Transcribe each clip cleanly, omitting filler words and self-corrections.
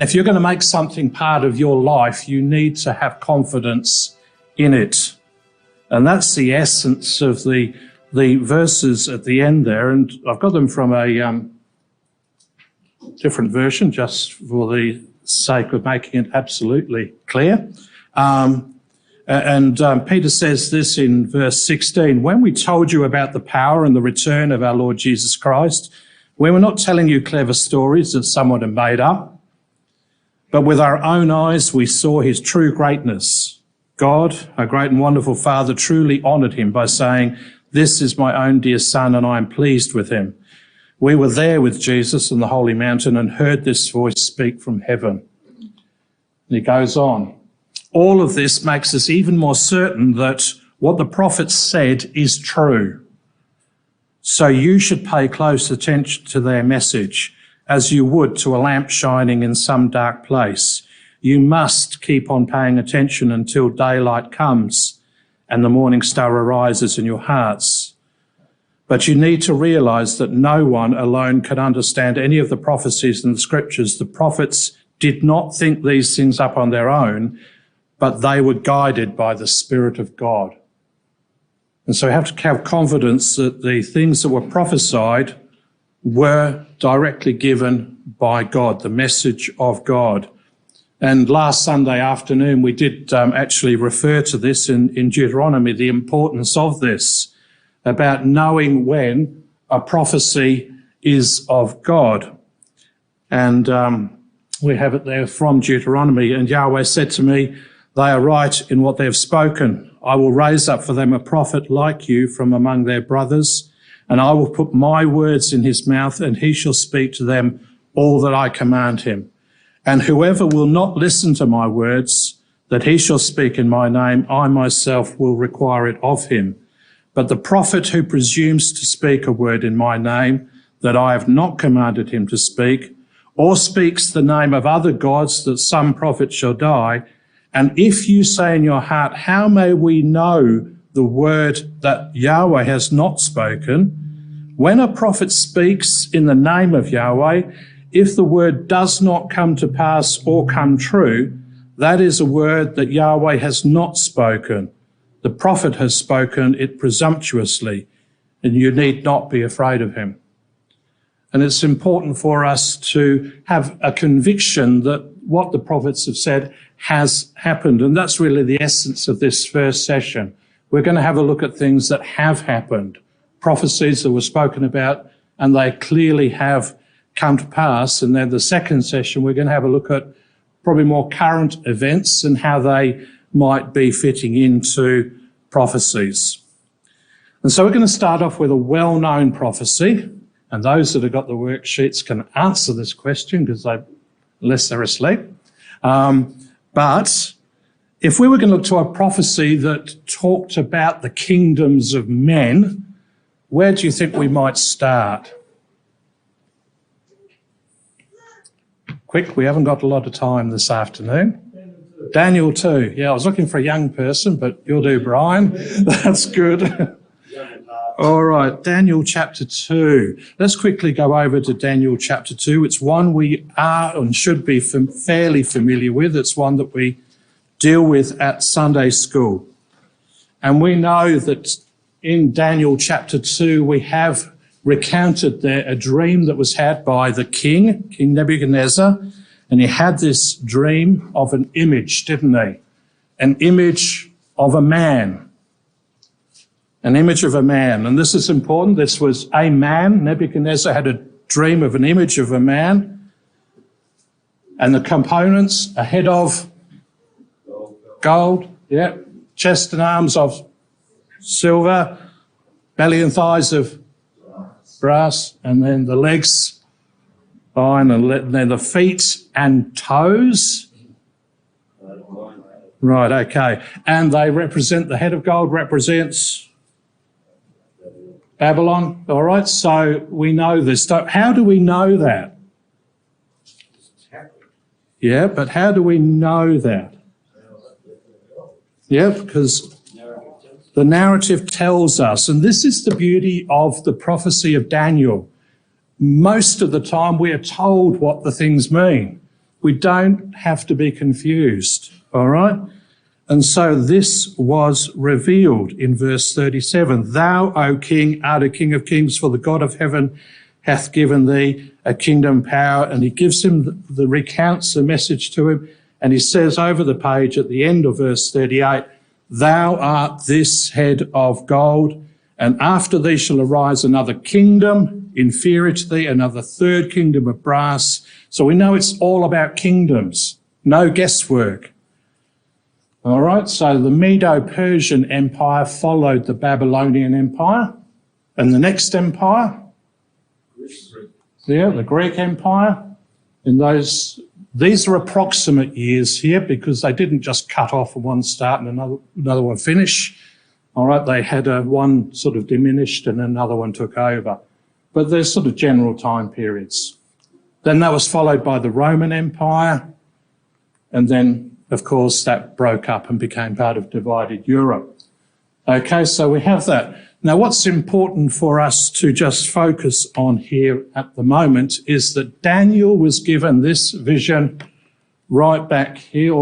If you're going to make something part of your life, you need to have confidence in it. And that's the essence of the verses at the end there. And I've got them from a different version just for the sake of making it absolutely clear. Peter says this in verse 16, when we told you about the power and the return of our Lord Jesus Christ, we were not telling you clever stories that someone had made up, but with our own eyes we saw his true greatness. God, our great and wonderful Father, truly honoured him by saying, this is my own dear Son, and I am pleased with him. We were there with Jesus on the holy mountain and heard this voice speak from heaven. And he goes on. All of this makes us even more certain that what the prophets said is true. So you should pay close attention to their message, as you would to a lamp shining in some dark place. You must keep on paying attention until daylight comes and the morning star arises in your hearts. But you need to realise that no one alone can understand any of the prophecies in the scriptures. The prophets did not think these things up on their own, but they were guided by the Spirit of God. And so we have to have confidence that the things that were prophesied were directly given by God, the message of God. And last Sunday afternoon, we did actually refer to this in Deuteronomy, the importance of this, about knowing when a prophecy is of God. And we have it there from Deuteronomy. And Yahweh said to me, they are right in what they have spoken. I will raise up for them a prophet like you from among their brothers, and I will put my words in his mouth, and he shall speak to them all that I command him. And whoever will not listen to my words that he shall speak in my name, I myself will require it of him. But the prophet who presumes to speak a word in my name that I have not commanded him to speak, or speaks the name of other gods, that some prophet shall die. And if you say in your heart, how may we know the word that Yahweh has not spoken? When a prophet speaks in the name of Yahweh, if the word does not come to pass or come true, that is a word that Yahweh has not spoken. The prophet has spoken it presumptuously, and you need not be afraid of him. And it's important for us to have a conviction that what the prophets have said has happened. And that's really the essence of this first session. We're going to have a look at things that have happened, prophecies that were spoken about, and they clearly have come to pass. And then the second session, we're going to have a look at probably more current events and how they might be fitting into prophecies. And so we're going to start off with a well-known prophecy. And those that have got the worksheets can answer this question unless they're asleep. But if we were going to look to a prophecy that talked about the kingdoms of men, where do you think we might start? Quick, we haven't got a lot of time this afternoon. Daniel 2. Yeah, I was looking for a young person, but you'll do, Brian. That's good. All right, Daniel chapter 2. Let's quickly go over to Daniel chapter 2. It's one we are and should be fairly familiar with. It's one that we deal with at Sunday school. And we know that in Daniel chapter 2, we have recounted there a dream that was had by the king, King Nebuchadnezzar, and he had this dream of an image, didn't he? An image of a man. An image of a man. And this is important. This was a man. Nebuchadnezzar had a dream of an image of a man. And the components, a head of gold, yeah, chest and arms of silver, belly and thighs of brass, and then the legs, iron, and then the feet and toes. Right, okay. And they represent, the head of gold represents Babylon, all right? So we know this. How do we know that? Yeah, but how do we know that? Yeah, because the narrative tells us, and this is the beauty of the prophecy of Daniel. Most of the time we are told what the things mean. We don't have to be confused, all right? And so this was revealed in verse 37. Thou, O king, art a king of kings, for the God of heaven hath given thee a kingdom power. And he gives him recounts the message to him. And he says over the page at the end of verse 38, thou art this head of gold, and after thee shall arise another kingdom inferior to thee, another third kingdom of brass. So we know it's all about kingdoms, no guesswork. All right, so the Medo-Persian Empire followed the Babylonian Empire, and the next empire, the Greek Empire. In these are approximate years here because they didn't just cut off and one start and another one finish. All right, they had one sort of diminished and another one took over. But there's sort of general time periods. Then that was followed by the Roman Empire, and then of course, that broke up and became part of divided Europe. Okay, so we have that. Now, what's important for us to just focus on here at the moment is that Daniel was given this vision right back here,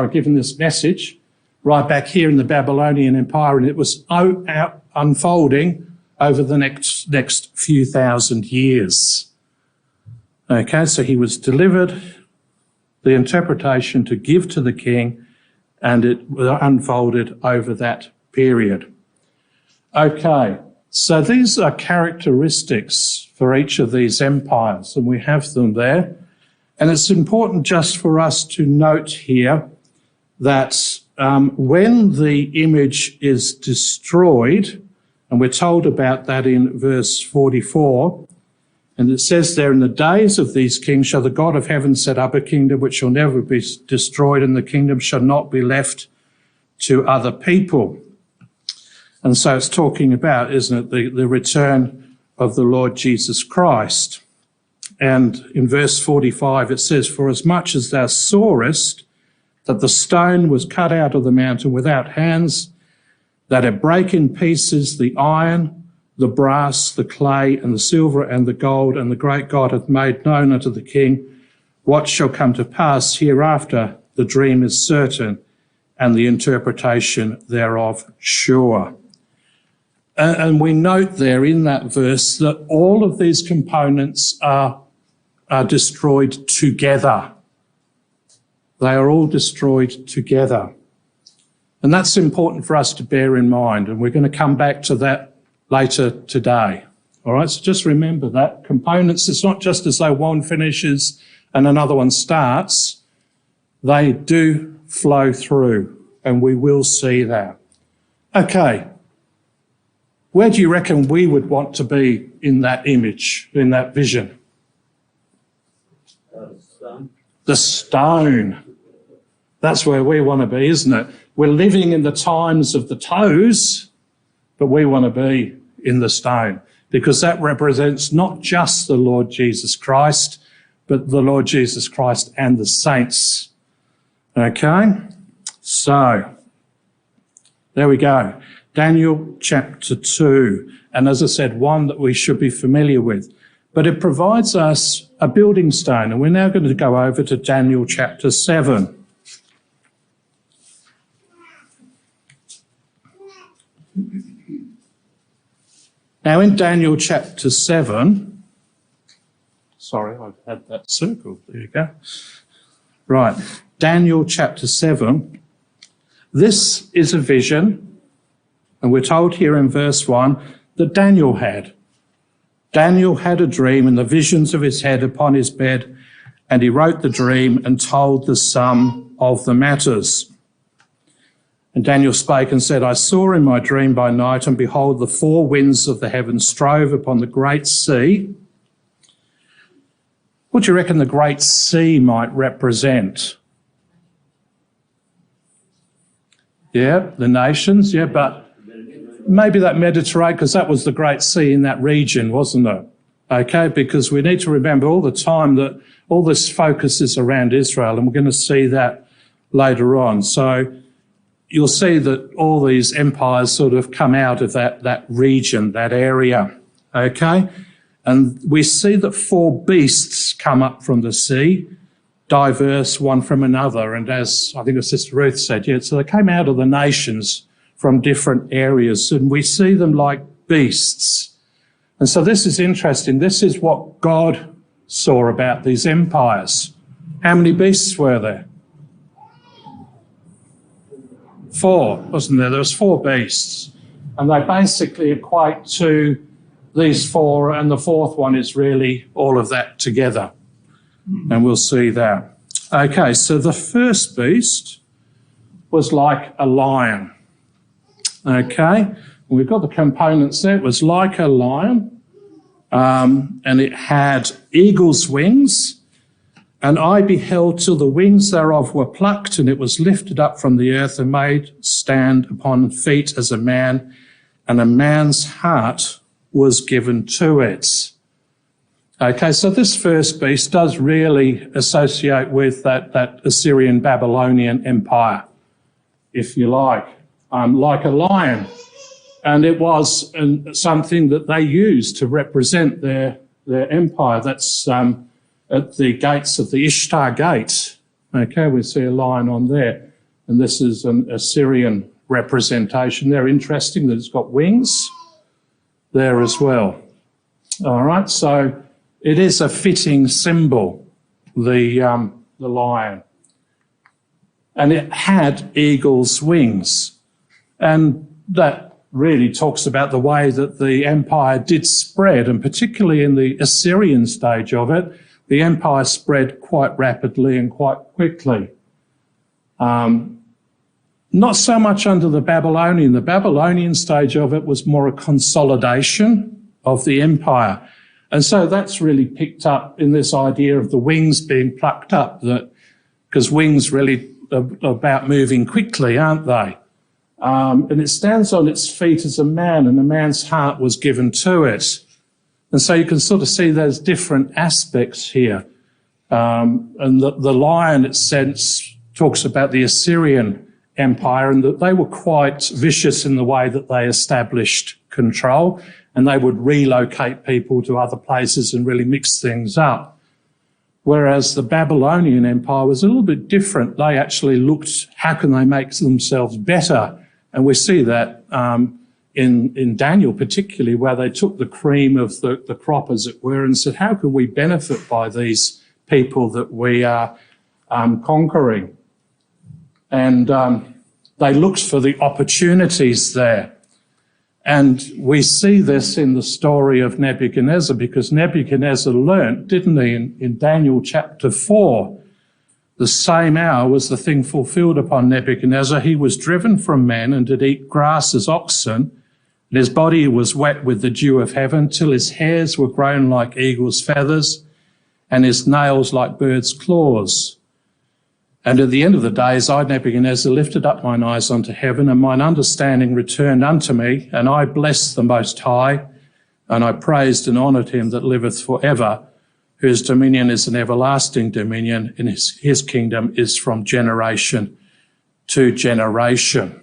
given this message right back here in the Babylonian Empire, and it was unfolding over the next few thousand years. Okay, so he was delivered the interpretation to give to the king, and it unfolded over that period. Okay, so these are characteristics for each of these empires, and we have them there. And it's important just for us to note here that when the image is destroyed, and we're told about that in verse 44, and it says there, in the days of these kings shall the God of heaven set up a kingdom which shall never be destroyed, and the kingdom shall not be left to other people. And so it's talking about, isn't it, the return of the Lord Jesus Christ. And in verse 45 it says, for as much as thou sawest that the stone was cut out of the mountain without hands, that it brake in pieces the iron, the brass, the clay, and the silver, and the gold, and the great God hath made known unto the king what shall come to pass hereafter. The dream is certain, and the interpretation thereof sure. And we note there in that verse that all of these components are destroyed together. They are all destroyed together. And that's important for us to bear in mind, and we're going to come back to that later today. All right, so just remember that. Components, it's not just as though one finishes and another one starts. They do flow through, and we will see that. Okay, where do you reckon we would want to be in that image, in that vision? The stone. That's where we want to be, isn't it? We're living in the times of the toes, but we want to be in the stone, because that represents not just the Lord Jesus Christ, but the Lord Jesus Christ and the saints. Okay? So, there we go. Daniel chapter 2. And as I said, one that we should be familiar with. But it provides us a building stone. And we're now going to go over to Daniel chapter 7. Now in Daniel chapter 7, sorry, I've had that circled, there you go. Right, Daniel chapter 7, this is a vision, and we're told here in verse 1 that Daniel had. Daniel had a dream and the visions of his head upon his bed, and he wrote the dream and told the sum of the matters. And Daniel spake and said, I saw in my dream by night, and behold, the four winds of the heavens strove upon the great sea. What do you reckon the great sea might represent? Yeah, the nations, yeah, but maybe that Mediterranean, because that was the great sea in that region, wasn't it? Okay, because we need to remember all the time that all this focus is around Israel, and we're going to see that later on. So you'll see that all these empires sort of come out of that region, that area, okay? And we see that four beasts come up from the sea. diverse one from another. And as I think as Sister Ruth said, so they came out of the nations from different areas, and we see them like beasts. And so this is interesting. This is what God saw about these empires. How many beasts were there? 4, wasn't there? There was 4 beasts. And they basically equate to these 4, and the 4th one is really all of that together. And we'll see that. Okay, so the first beast was like a lion. Okay, we've got the components there. It was like a lion, and it had eagle's wings. And I beheld till the wings thereof were plucked, and it was lifted up from the earth and made stand upon feet as a man, and a man's heart was given to it. Okay, so this first beast does really associate with that Assyrian Babylonian empire, if you like a lion. And it was something that they used to represent their empire. That's at the gates of the Ishtar Gate. Okay, we see a lion on there. And this is an Assyrian representation. They're interesting that it's got wings there as well. All right, so it is a fitting symbol, the lion. And it had eagle's wings. And that really talks about the way that the empire did spread, and particularly in the Assyrian stage of it, the empire spread quite rapidly and quite quickly. Not so much under the Babylonian. The Babylonian stage of it was more a consolidation of the empire. And so that's really picked up in this idea of the wings being plucked up, that because wings really are about moving quickly, aren't they? And it stands on its feet as a man, and a man's heart was given to it. And so you can sort of see there's different aspects here. And the lion, its sense, talks about the Assyrian Empire, and that they were quite vicious in the way that they established control, and they would relocate people to other places and really mix things up. Whereas the Babylonian Empire was a little bit different. They actually looked, how can they make themselves better? And we see that in Daniel particularly, where they took the cream of the crop, as it were, and said, how can we benefit by these people that we are conquering? And they looked for the opportunities there. And we see this in the story of Nebuchadnezzar, because Nebuchadnezzar learnt, didn't he, in Daniel chapter 4, the same hour was the thing fulfilled upon Nebuchadnezzar. He was driven from men and did eat grass as oxen, and his body was wet with the dew of heaven, till his hairs were grown like eagle's feathers, and his nails like birds' claws. And at the end of the days, I, Nebuchadnezzar, lifted up mine eyes unto heaven, and mine understanding returned unto me, and I blessed the Most High, and I praised and honoured him that liveth for ever, whose dominion is an everlasting dominion, and his kingdom is from generation to generation.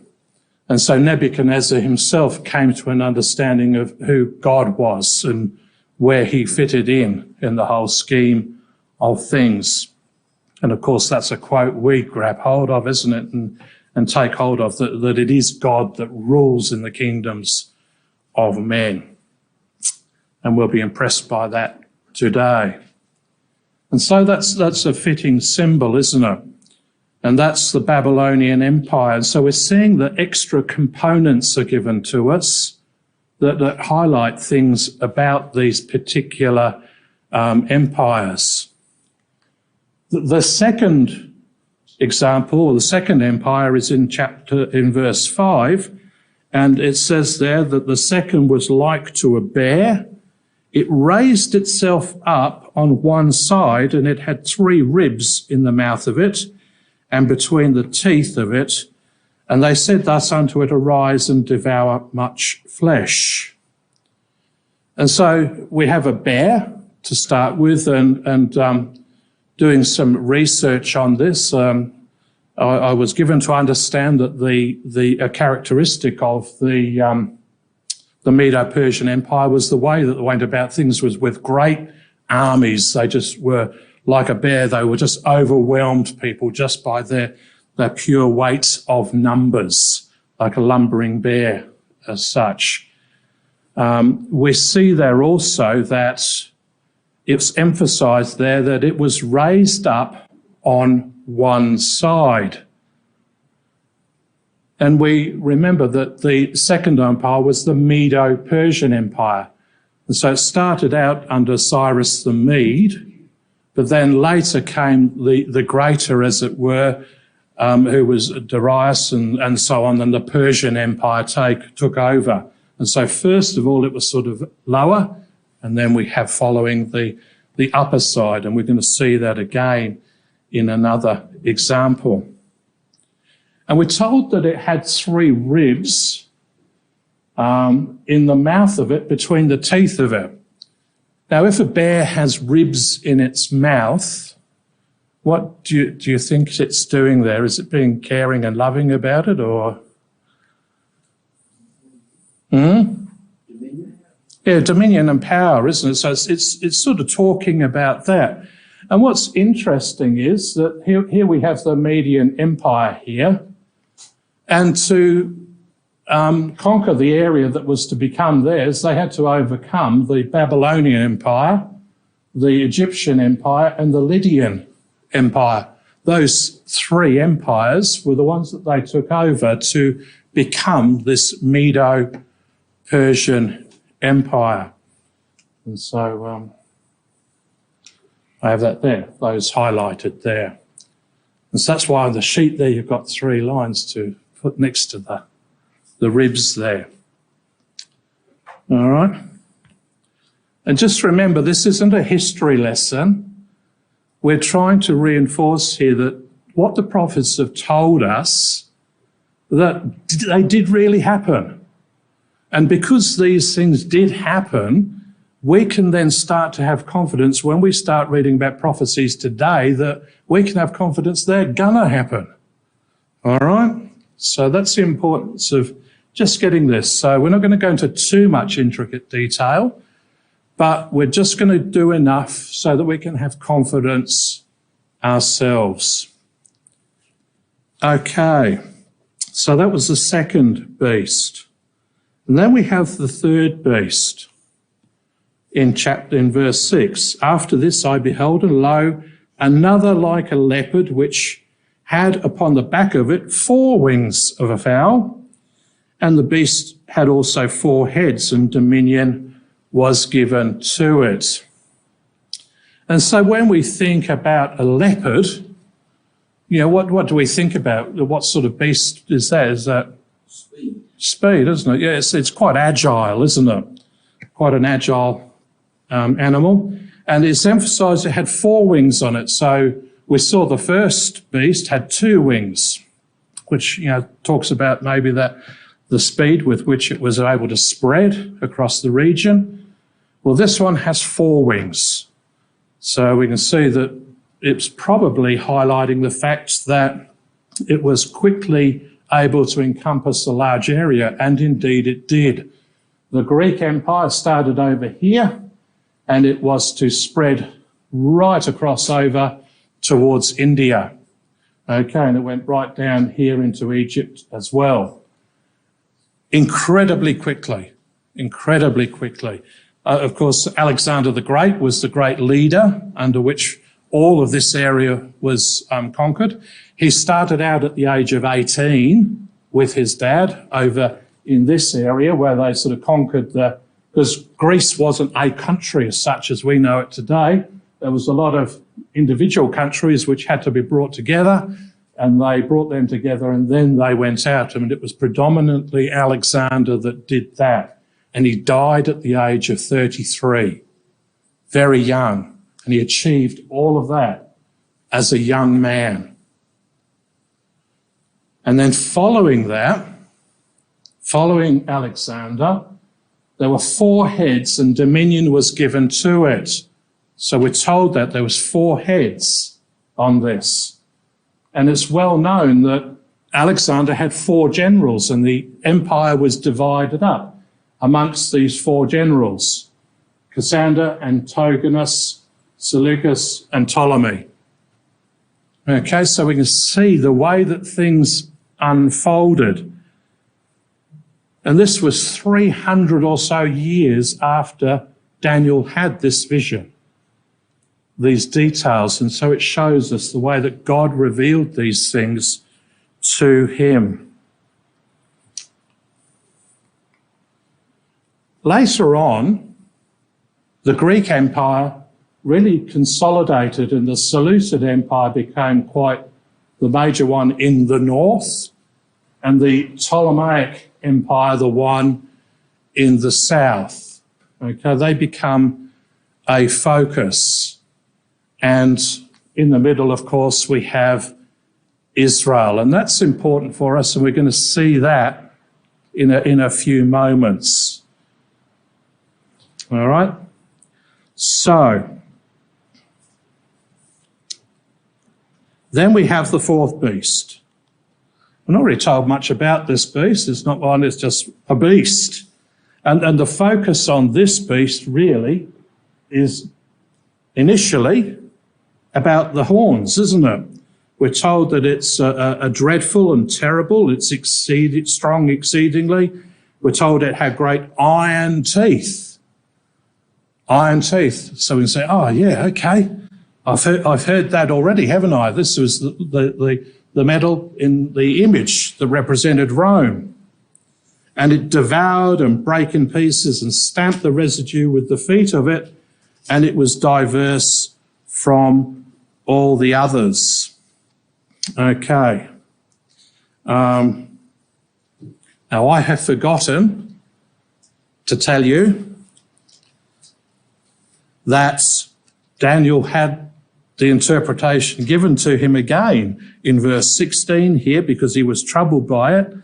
And so Nebuchadnezzar himself came to an understanding of who God was and where he fitted in the whole scheme of things. And of course, that's a quote we grab hold of, isn't it? And take hold of, that it is God that rules in the kingdoms of men. And we'll be impressed by that today. And so that's a fitting symbol, isn't it? And that's the Babylonian Empire. And so we're seeing that extra components are given to us that highlight things about these particular empires. The second example, or the second empire, is in verse 5, and it says there that the second was like to a bear. It raised itself up on one side, and it had 3 ribs in the mouth of it, and between the teeth of it. And they said thus unto it, arise and devour much flesh. And so we have a bear to start with, and doing some research on this, I was given to understand that a characteristic of the Medo-Persian Empire was the way that they went about things was with great armies. They just were like a bear. They were just overwhelmed people just by their pure weight of numbers, like a lumbering bear as such. We see there also that it's emphasised there that it was raised up on one side. And we remember that the second empire was the Medo-Persian Empire. And so it started out under Cyrus the Mede, but then later came the greater, as it were, who was Darius and so on, and the Persian Empire took over. And so first of all, it was sort of lower, and then we have following the upper side, and we're going to see that again in another example. And we're told that it had 3 ribs in the mouth of it, between the teeth of it. Now, if a bear has ribs in its mouth, what do you think it's doing there? Is it being caring and loving about it, or? Dominion? Yeah, dominion and power, isn't it? So it's sort of talking about that. And what's interesting is that here we have the Median Empire here, and to conquer the area that was to become theirs, they had to overcome the Babylonian Empire, the Egyptian Empire, and the Lydian Empire. Those 3 empires were the ones that they took over to become this Medo-Persian Empire. And so I have that there, those highlighted there. And so that's why on the sheet there you've got 3 lines to put next to the ribs there. All right? And just remember, this isn't a history lesson. We're trying to reinforce here that what the prophets have told us, that they did really happen. And because these things did happen, we can then start to have confidence when we start reading about prophecies today, that we can have confidence they're gonna happen. All right? So that's the importance of just getting this. So we're not going to go into too much intricate detail, but we're just going to do enough so that we can have confidence ourselves. Okay, so that was the second beast. And then we have the third beast in verse 6. After this I beheld, and lo, another like a leopard, which had upon the back of it 4 wings of a fowl, and the beast had also 4 heads, and dominion was given to it. And so when we think about a leopard, you know, what do we think about? What sort of beast is that? Is that speed, isn't it? Yeah, it's quite agile, isn't it? Quite an agile animal. And it's emphasised it had 4 wings on it. So we saw the first beast had 2 wings, which, you know, talks about maybe that the speed with which it was able to spread across the region. Well, this one has 4 wings. So we can see that it's probably highlighting the fact that it was quickly able to encompass a large area, and indeed it did. The Greek Empire started over here, and it was to spread right across over towards India. Okay, and it went right down here into Egypt as well. Incredibly quickly, incredibly quickly. Of course, Alexander the Great was the great leader under which all of this area was conquered. He started out at the age of 18 with his dad over in this area where they sort of conquered because Greece wasn't a country as such as we know it today. There was a lot of individual countries which had to be brought together, and they brought them together and then they went out. I mean, it was predominantly Alexander that did that. And he died at the age of 33, very young. And he achieved all of that as a young man. And then following Alexander, there were 4 heads and dominion was given to it. So we're told that there was 4 heads on this. And it's well known that Alexander had 4 generals and the empire was divided up amongst these 4 generals, Cassander, Antigonus, Seleucus and Ptolemy. Okay, so we can see the way that things unfolded. And this was 300 or so years after Daniel had this vision, these details. And so it shows us the way that God revealed these things to him. Later on, the Greek Empire really consolidated and the Seleucid Empire became quite the major one in the north, and the Ptolemaic Empire the one in the south. Okay, they become a focus. And in the middle, of course, we have Israel, and that's important for us, and we're going to see that in a few moments. All right? So, then we have the fourth beast. We're not really told much about this beast. It's not one, it's just a beast. And the focus on this beast really is initially about the horns, isn't it? We're told that it's a dreadful and terrible. It's strong exceedingly. We're told it had great iron teeth. Iron teeth. So we can say, oh, yeah, okay. I've heard that already, haven't I? This was the metal in the image that represented Rome. And it devoured and brake in pieces and stamped the residue with the feet of it, and it was diverse from all the others. Okay. Now, I have forgotten to tell you that Daniel had the interpretation given to him again in verse 16 here, because he was troubled by it.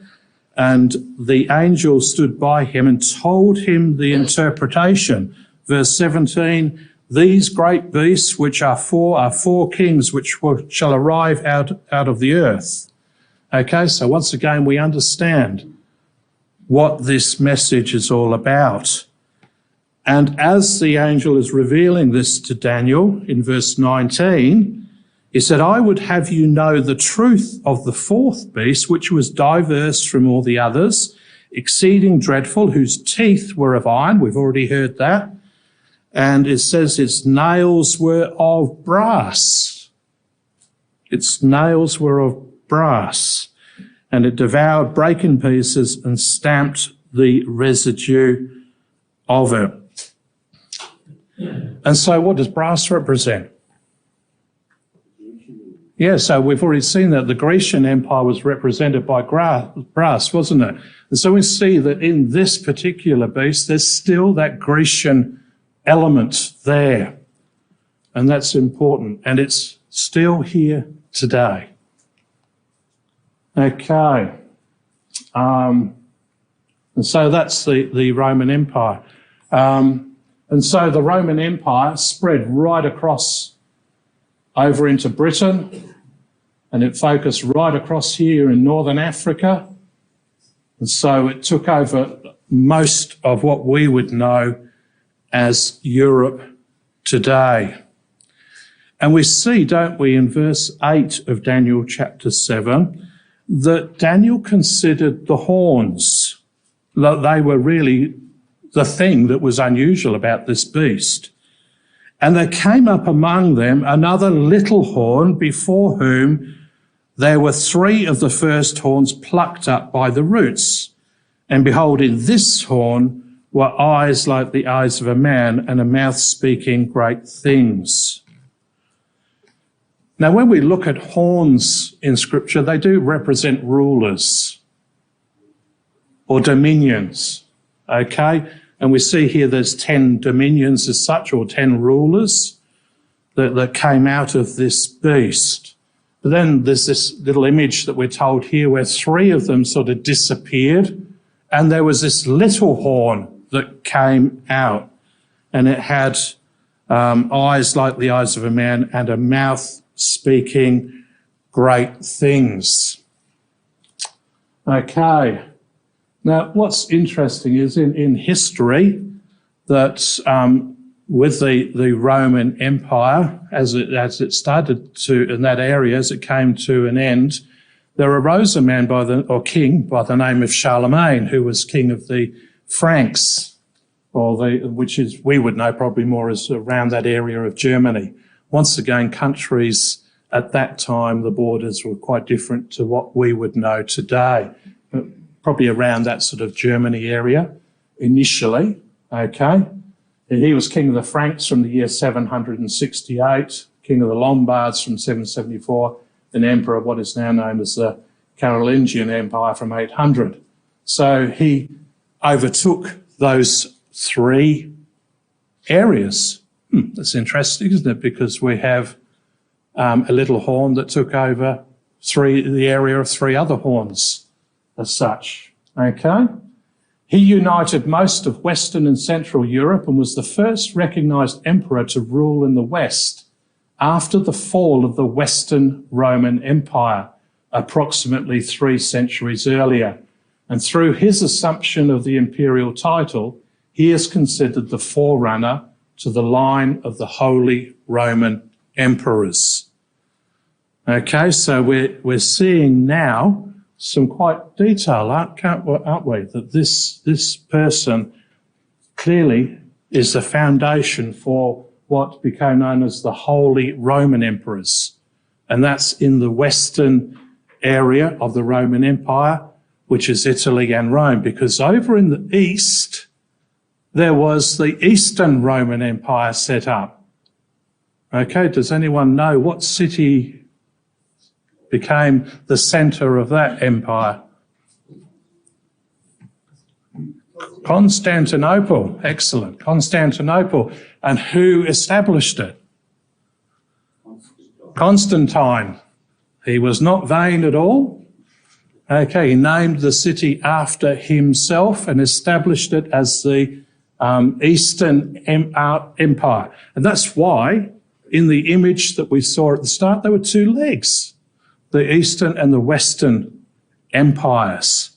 And the angel stood by him and told him the interpretation. Verse 17, these great beasts which are four kings which shall arrive out of the earth. Okay, so once again we understand what this message is all about. And as the angel is revealing this to Daniel in verse 19, he said, I would have you know the truth of the fourth beast, which was diverse from all the others, exceeding dreadful, whose teeth were of iron. We've already heard that. And it says its nails were of brass. Its nails were of brass. And it devoured, brake in pieces, and stamped the residue of it. And so what does brass represent? Yeah, so we've already seen that the Grecian Empire was represented by brass, wasn't it? And so we see that in this particular beast, there's still that Grecian element there. And that's important. And it's still here today. Okay. And so that's the Roman Empire. And so the Roman Empire spread right across over into Britain, and it focused right across here in northern Africa. And so it took over most of what we would know as Europe today. And we see, don't we, in verse 8 of Daniel chapter 7, that Daniel considered the horns, that they were really the thing that was unusual about this beast. And there came up among them another little horn, before whom there were three of the first horns plucked up by the roots. And behold, in this horn were eyes like the eyes of a man, and a mouth speaking great things. Now, when we look at horns in Scripture, they do represent rulers or dominions, okay? And we see here there's 10 dominions as such, or 10 rulers that came out of this beast. But then there's this little image that we're told here where three of them sort of disappeared, and there was this little horn that came out, and it had eyes like the eyes of a man and a mouth speaking great things. Okay. Now, what's interesting is in history that with the Roman Empire, as it started to, in that area, as it came to an end, there arose a man king by the name of Charlemagne, who was king of the Franks, which is, we would know probably more as around that area of Germany. Once again, countries at that time, the borders were quite different to what we would know today. Probably around that sort of Germany area initially, okay? And he was king of the Franks from the year 768, king of the Lombards from 774, and emperor of what is now known as the Carolingian Empire from 800. So he overtook those three areas. That's interesting, isn't it? Because we have a little horn that took over the area of three other horns as such, okay? He united most of Western and Central Europe and was the first recognised emperor to rule in the West after the fall of the Western Roman Empire, approximately 3 centuries earlier. And through his assumption of the imperial title, he is considered the forerunner to the line of the Holy Roman Emperors. Okay, so we're seeing now some quite detail, aren't we? That this person clearly is the foundation for what became known as the Holy Roman Emperors. And that's in the western area of the Roman Empire, which is Italy and Rome, because over in the east, there was the Eastern Roman Empire set up. Okay, does anyone know what city became the centre of that empire? Constantinople. Excellent. Constantinople. And who established it? Constantine. He was not vain at all. Okay, he named the city after himself and established it as the Eastern Empire. And that's why in the image that we saw at the start, there were two legs, the Eastern and the Western empires.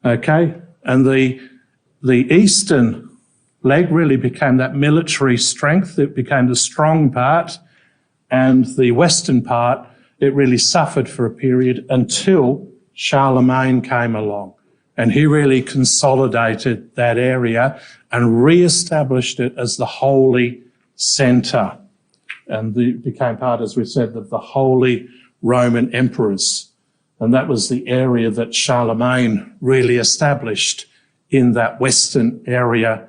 Okay, and the Eastern leg really became that military strength. It became the strong part, and the Western part, it really suffered for a period until Charlemagne came along, and he really consolidated that area and re-established it as the holy centre, and it became part, as we said, of the Holy Roman Emperors. And that was the area that Charlemagne really established in that western area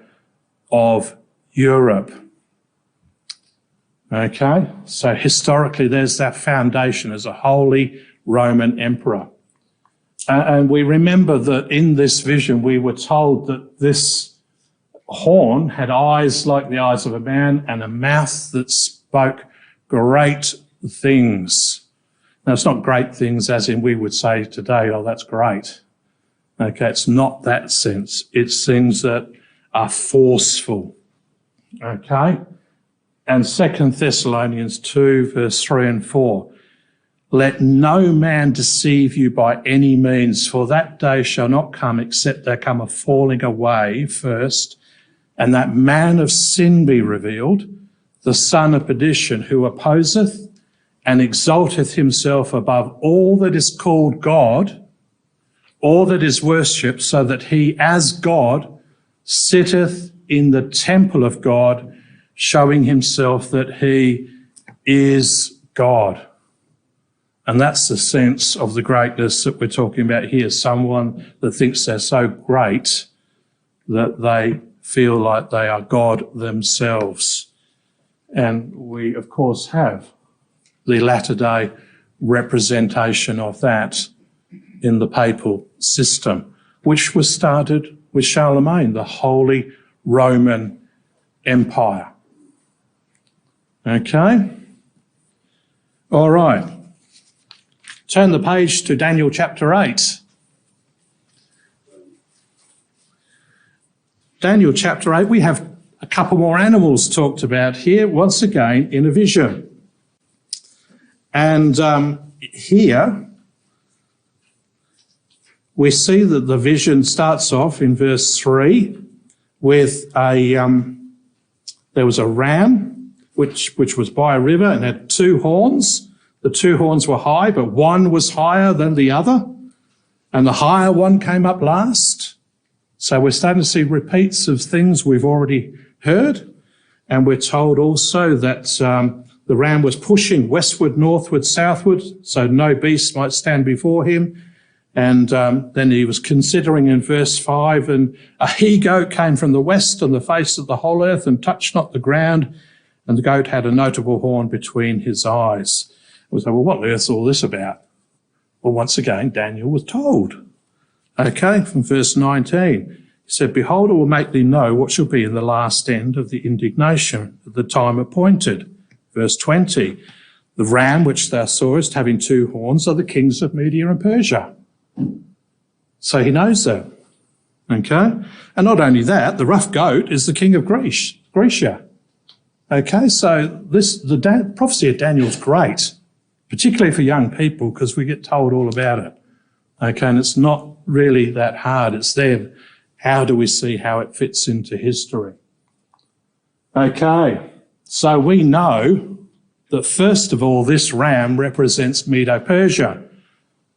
of Europe. Okay, so historically there's that foundation as a Holy Roman Emperor. And we remember that in this vision we were told that this horn had eyes like the eyes of a man and a mouth that spoke great things. Now, it's not great things as in we would say today, oh, that's great. Okay, it's not that sense. It's things that are forceful. Okay? And 2 Thessalonians 2, verse 3 and 4. Let no man deceive you by any means, for that day shall not come except there come a falling away first, and that man of sin be revealed, the son of perdition, who opposeth and exalteth himself above all that is called God, all that is worshipped, so that he as God sitteth in the temple of God, showing himself that he is God. And that's the sense of the greatness that we're talking about here. Someone that thinks they're so great that they feel like they are God themselves. And we, of course, have the latter-day representation of that in the papal system, which was started with Charlemagne, the Holy Roman Empire. Okay? All right. Turn the page to Daniel chapter 8. Daniel chapter 8, we have a couple more animals talked about here, once again in a vision. And here we see that the vision starts off in verse 3 with the there was a ram which was by a river and had two horns. The two horns were high, but one was higher than the other, and the higher one came up last. So we're starting to see repeats of things we've already heard. And we're told also that the ram was pushing westward, northward, southward, so no beast might stand before him. And then he was considering in verse 5, and a he-goat came from the west on the face of the whole earth and touched not the ground, and the goat had a notable horn between his eyes. We say, well, what on earth's all this about? Well, once again, Daniel was told. Okay, from verse 19. He said, behold, I will make thee know what shall be in the last end of the indignation at the time appointed. Verse 20. The ram which thou sawest having two horns are the kings of Media and Persia. So he knows that. Okay? And not only that, the rough goat is the king of Grecia. Okay, so the prophecy of Daniel is great, particularly for young people, because we get told all about it. Okay, and it's not really that hard. It's there. How do we see how it fits into history? Okay, so we know that first of all, this ram represents Medo-Persia,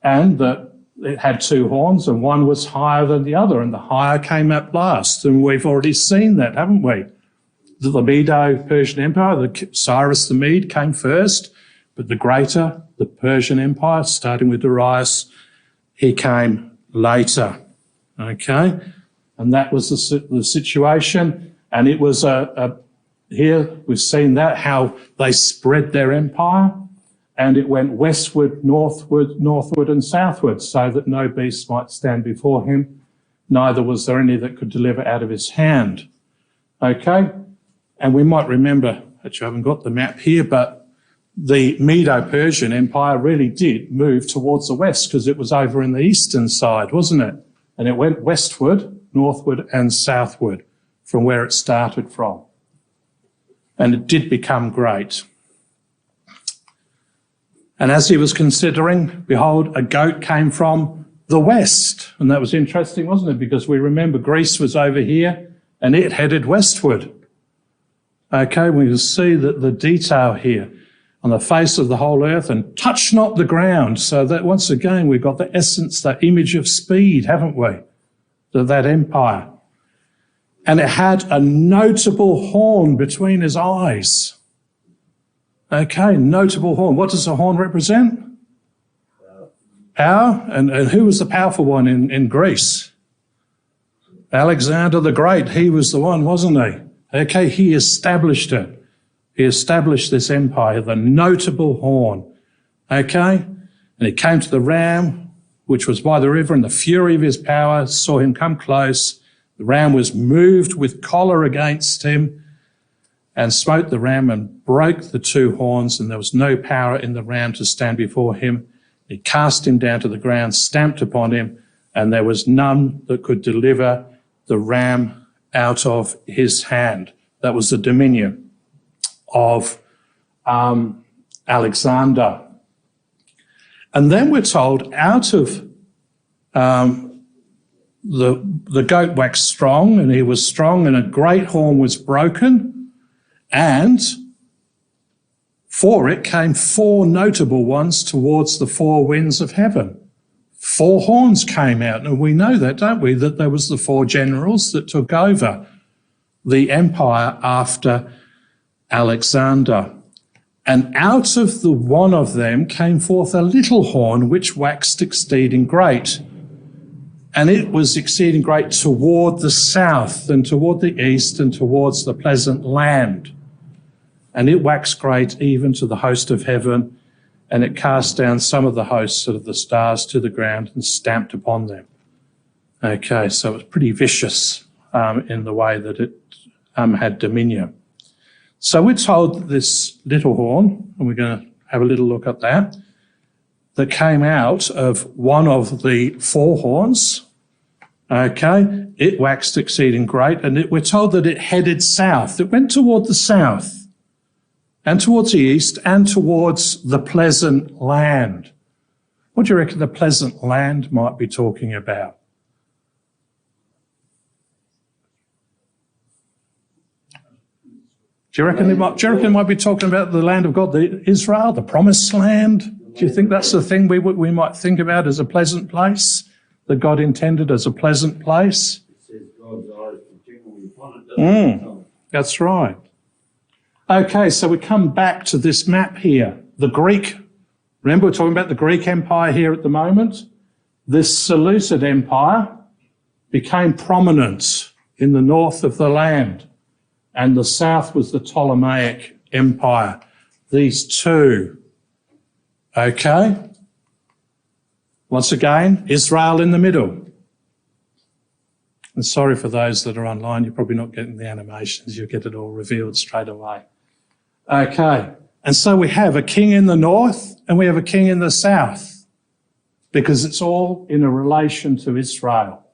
and that it had two horns and one was higher than the other, and the higher came up last. And we've already seen that, haven't we? The Medo-Persian Empire, Cyrus the Mede came first, but the Persian Empire, starting with Darius, he came later. Okay? And that was the situation. And it was here we've seen that, how they spread their empire, and it went westward, northward and southward, so that no beast might stand before him, neither was there any that could deliver out of his hand. Okay? And we might remember, actually I haven't got the map here, but the Medo-Persian Empire really did move towards the west because it was over in the eastern side, wasn't it? And it went westward, northward and southward from where it started from. And it did become great. And as he was considering, behold, a goat came from the west. And that was interesting, wasn't it? Because we remember Greece was over here and it headed westward. Okay, we can see that the detail here on the face of the whole earth and touch not the ground. So that once again, we've got the essence, that image of speed, haven't we? That empire. And it had a notable horn between his eyes. Okay, notable horn. What does the horn represent? Power. And who was the powerful one in Greece? Alexander the Great. He was the one, wasn't he? Okay, he established it. He established this empire, the notable horn. Okay? And he came to the ram, which was by the river, and the fury of his power saw him come close. The ram was moved with choler against him and smote the ram and broke the two horns, and there was no power in the ram to stand before him. He cast him down to the ground, stamped upon him, and there was none that could deliver the ram out of his hand. That was the dominion of Alexander. And then we're told out of the goat waxed strong, and he was strong, and a great horn was broken, and for it came four notable ones towards the four winds of heaven. Four horns came out, and we know that, don't we, that there was the four generals that took over the empire after Alexander. And out of the one of them came forth a little horn which waxed exceeding great. And it was exceeding great toward the south and toward the east and towards the pleasant land. And it waxed great even to the host of heaven, and it cast down some of the hosts of the stars to the ground and stamped upon them. Okay, so it was pretty vicious in the way that it had dominion. So we're told that this little horn, and we're going to have a little look at that came out of one of the four horns. Okay, it waxed exceeding great, and we're told that it headed south. It went toward the south and towards the east and towards the pleasant land. What do you reckon the pleasant land might be talking about? Do you reckon it might be talking about the land of God, Israel, the promised land? Do you think that's the thing we might think about as a pleasant place, that God intended as a pleasant place? It says God's eyes continually upon it, doesn't it? That's right. Okay, so we come back to this map here. The Greek, remember we're talking about the Greek Empire here at the moment? This Seleucid Empire became prominent in the north of the land, and the south was the Ptolemaic Empire. These two. Okay. Once again, Israel in the middle. And sorry for those that are online, you're probably not getting the animations. You'll get it all revealed straight away. Okay. And so we have a king in the north and we have a king in the south, because it's all in a relation to Israel.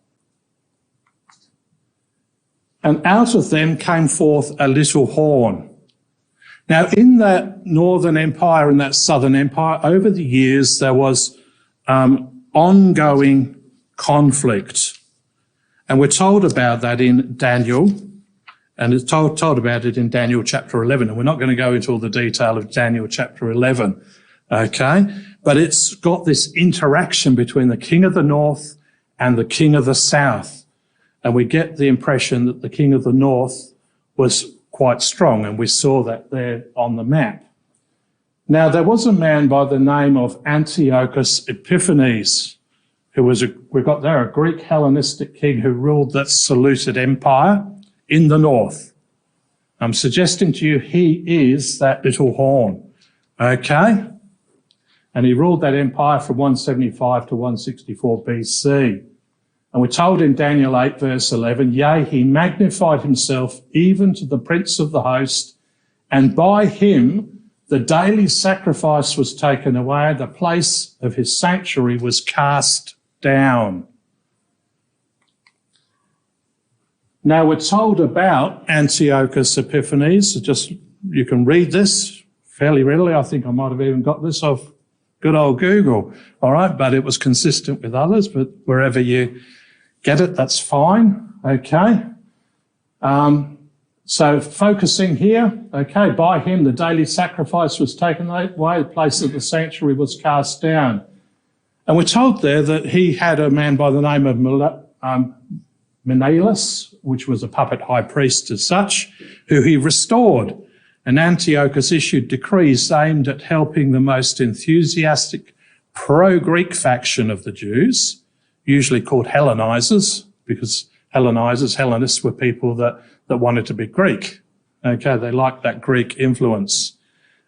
And out of them came forth a little horn. Now, in that northern empire and that southern empire, over the years, there was ongoing conflict. And we're told about that in Daniel, and it's told about it in Daniel chapter 11. And we're not going to go into all the detail of Daniel chapter 11, okay? But it's got this interaction between the king of the north and the king of the south. And we get the impression that the king of the north was quite strong, and we saw that there on the map. Now, there was a man by the name of Antiochus Epiphanes, who was, we've got there, a Greek Hellenistic king who ruled that Seleucid Empire in the north. I'm suggesting to you he is that little horn, okay? And he ruled that empire from 175 to 164 BC. And we're told in Daniel 8, verse 11, yea, he magnified himself even to the prince of the host, and by him the daily sacrifice was taken away, the place of his sanctuary was cast down. Now we're told about Antiochus Epiphanes. You can read this fairly readily. I think I might have even got this off good old Google. All right, but it was consistent with others, but wherever you get it, that's fine. Okay. So focusing here, okay, by him the daily sacrifice was taken away, the place of the sanctuary was cast down. And we're told there that he had a man by the name of Menelaus, which was a puppet high priest as such, who he restored. And Antiochus issued decrees aimed at helping the most enthusiastic pro-Greek faction of the Jews, usually called Hellenizers, because Hellenists were people that wanted to be Greek. Okay, they liked that Greek influence.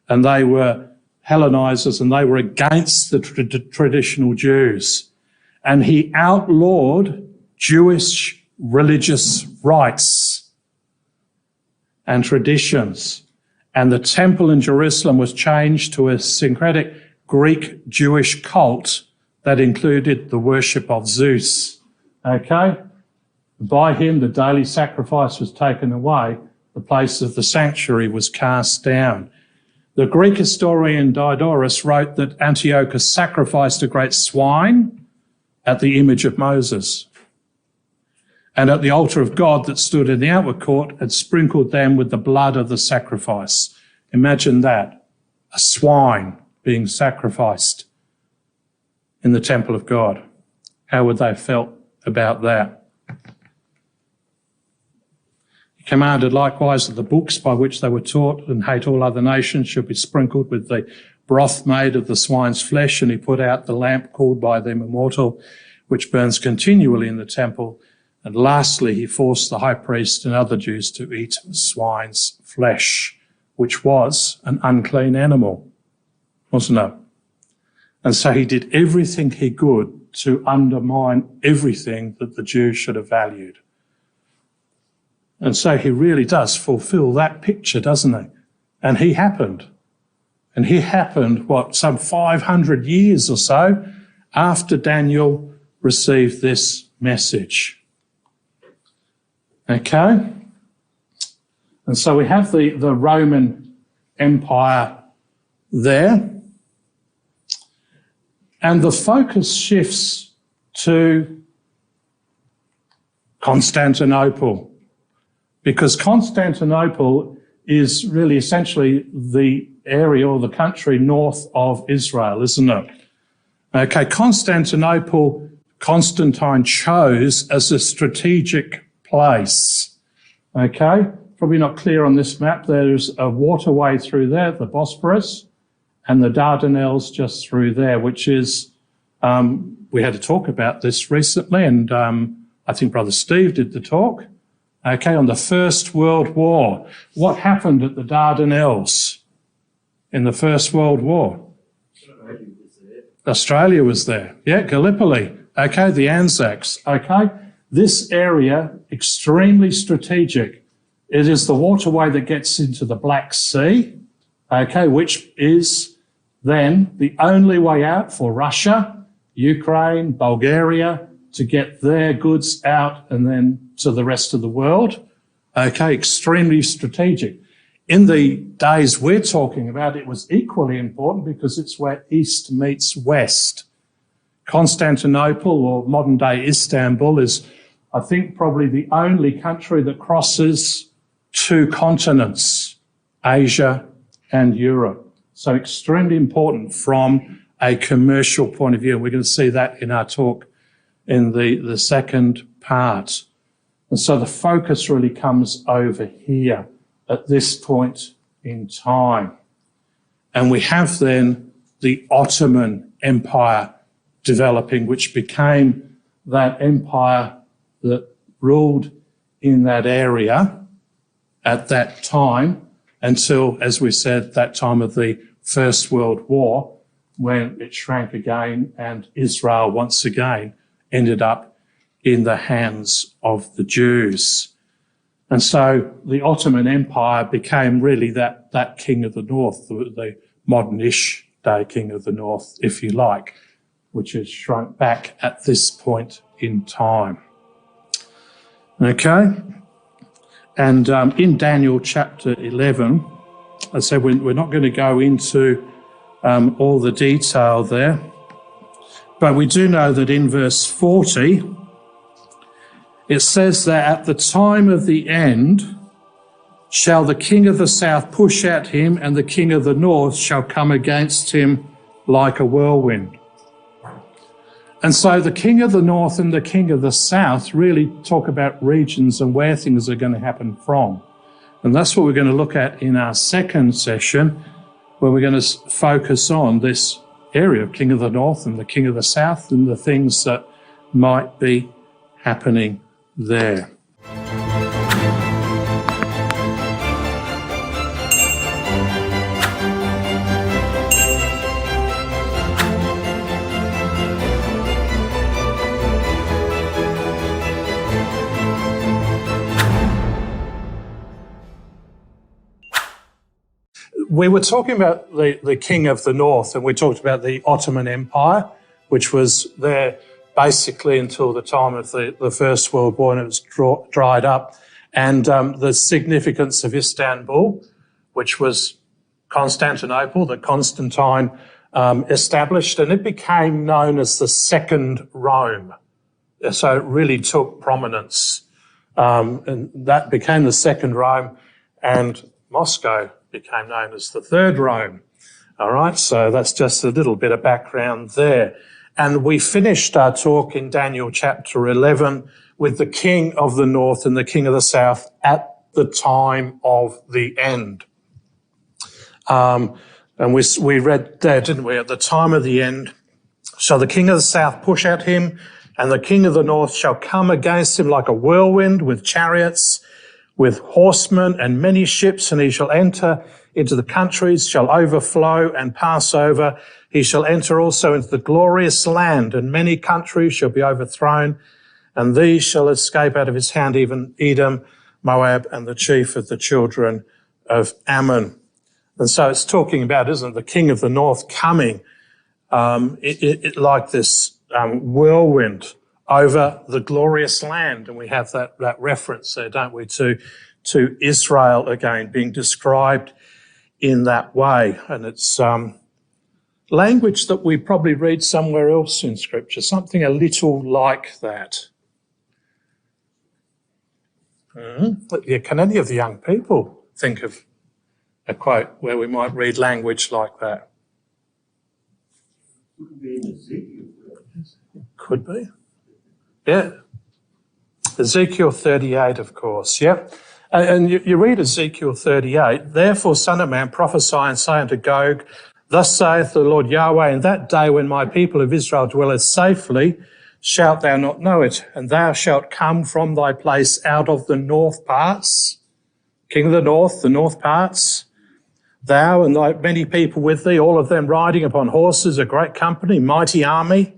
And they were Hellenizers, and they were against the traditional Jews. And he outlawed Jewish religious rites and traditions. And the temple in Jerusalem was changed to a syncretic Greek Jewish cult that included the worship of Zeus. Okay? By him, the daily sacrifice was taken away. The place of the sanctuary was cast down. The Greek historian Diodorus wrote that Antiochus sacrificed a great swine at the image of Moses, and at the altar of God that stood in the outward court had sprinkled them with the blood of the sacrifice. Imagine that, a swine being sacrificed in the temple of God. How would they have felt about that? He commanded likewise that the books by which they were taught and hate all other nations should be sprinkled with the broth made of the swine's flesh, and he put out the lamp called by them immortal, which burns continually in the temple. And lastly, he forced the high priest and other Jews to eat swine's flesh, which was an unclean animal, wasn't it? And so he did everything he could to undermine everything that the Jews should have valued. And so he really does fulfill that picture, doesn't he? And he happened. And he happened, some 500 years or so after Daniel received this message. Okay? And so we have the Roman Empire there. And the focus shifts to Constantinople, because Constantinople is really essentially the area or the country north of Israel, isn't it? Okay, Constantinople, Constantine chose as a strategic place. Okay, probably not clear on this map. There's a waterway through there, the Bosporus, and the Dardanelles just through there, which is, we had a talk about this recently, and I think Brother Steve did the talk, okay, on the First World War. What happened at the Dardanelles in the First World War? Australia was there. Yeah, Gallipoli. Okay, the Anzacs. Okay, this area, extremely strategic. It is the waterway that gets into the Black Sea, okay, which is then the only way out for Russia, Ukraine, Bulgaria, to get their goods out and then to the rest of the world. Okay, extremely strategic. In the days we're talking about, it was equally important because it's where East meets West. Constantinople, or modern-day Istanbul, is, I think, probably the only country that crosses two continents, Asia and Europe. So extremely important from a commercial point of view. We're going to see that in our talk in the second part. And so the focus really comes over here at this point in time. And we have then the Ottoman Empire developing, which became that empire that ruled in that area at that time until, as we said, that time of the First World War, when it shrank again and Israel once again ended up in the hands of the Jews. And so the Ottoman Empire became really that king of the north, the modern-ish day king of the north, if you like, which has shrunk back at this point in time. Okay? And in Daniel chapter 11, I said we're not going to go into all the detail there, but we do know that in verse 40, it says that at the time of the end shall the king of the south push at him, and the king of the north shall come against him like a whirlwind. And so the king of the north and the king of the south really talk about regions and where things are going to happen from. And that's what we're going to look at in our second session, where we're going to focus on this area of king of the north and the king of the south and the things that might be happening there. We were talking about the king of the north, and we talked about the Ottoman Empire, which was there basically until the time of the First World War, and it was dried up, and the significance of Istanbul, which was Constantinople, that Constantine established, and it became known as the Second Rome. So it really took prominence, and that became the Second Rome, and Moscow became known as the Third Rome. All right, so that's just a little bit of background there. And we finished our talk in Daniel chapter 11 with the king of the north and the king of the south at the time of the end. And we read there, didn't we? At the time of the end, shall the king of the south push at him, and the king of the north shall come against him like a whirlwind with chariots, with horsemen and many ships, and he shall enter into the countries, shall overflow and pass over. He shall enter also into the glorious land, and many countries shall be overthrown, and these shall escape out of his hand, even Edom, Moab, and the chief of the children of Ammon. And so it's talking about, isn't it, the king of the north coming like this whirlwind over the glorious land. And we have that reference there, don't we, to Israel again being described in that way. And it's language that we probably read somewhere else in Scripture, something a little like that. Yeah, can any of the young people think of a quote where we might read language like that? Could be in Ezekiel. Could be. Yeah. Ezekiel 38, of course, yeah. And you read Ezekiel 38, therefore, son of man, prophesy and say unto Gog, thus saith the Lord Yahweh, in that day when my people of Israel dwelleth safely, shalt thou not know it, and thou shalt come from thy place out of the north parts, king of the north parts, thou and thy many people with thee, all of them riding upon horses, a great company, mighty army.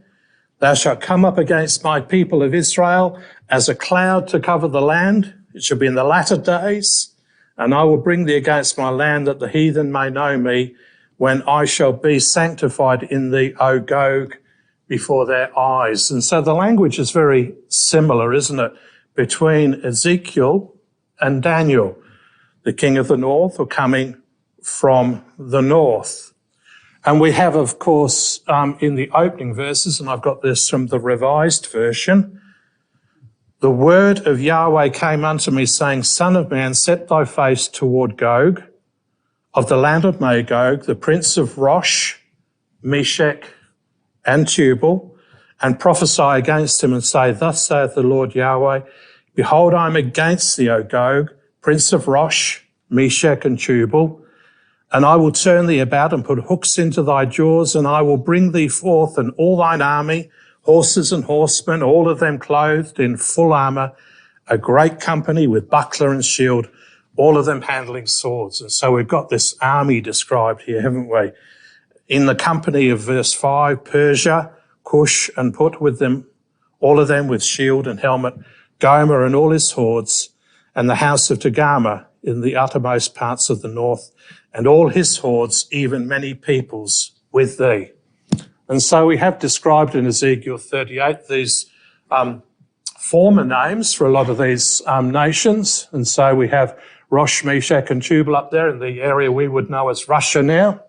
Thou shalt come up against my people of Israel as a cloud to cover the land. It shall be in the latter days, and I will bring thee against my land that the heathen may know me when I shall be sanctified in thee, O Gog, before their eyes. And so the language is very similar, isn't it, between Ezekiel and Daniel, the king of the north, or coming from the north. And we have, of course, in the opening verses, and I've got this from the Revised Version, the word of Yahweh came unto me, saying, Son of man, set thy face toward Gog, of the land of Magog, the prince of Rosh, Meshech, and Tubal, and prophesy against him, and say, Thus saith the Lord Yahweh, Behold, I am against thee, O Gog, prince of Rosh, Meshech, and Tubal, and I will turn thee about and put hooks into thy jaws, and I will bring thee forth and all thine army, horses and horsemen, all of them clothed in full armour, a great company with buckler and shield, all of them handling swords. And so we've got this army described here, haven't we? In the company of verse 5, Persia, Cush, and Put with them, all of them with shield and helmet, Gomer and all his hordes, and the house of Togarmah in the uttermost parts of the north, and all his hordes, even many peoples with thee. And so we have described in Ezekiel 38 these former names for a lot of these nations. And so we have Rosh, Meshech, and Tubal up there in the area we would know as Russia now,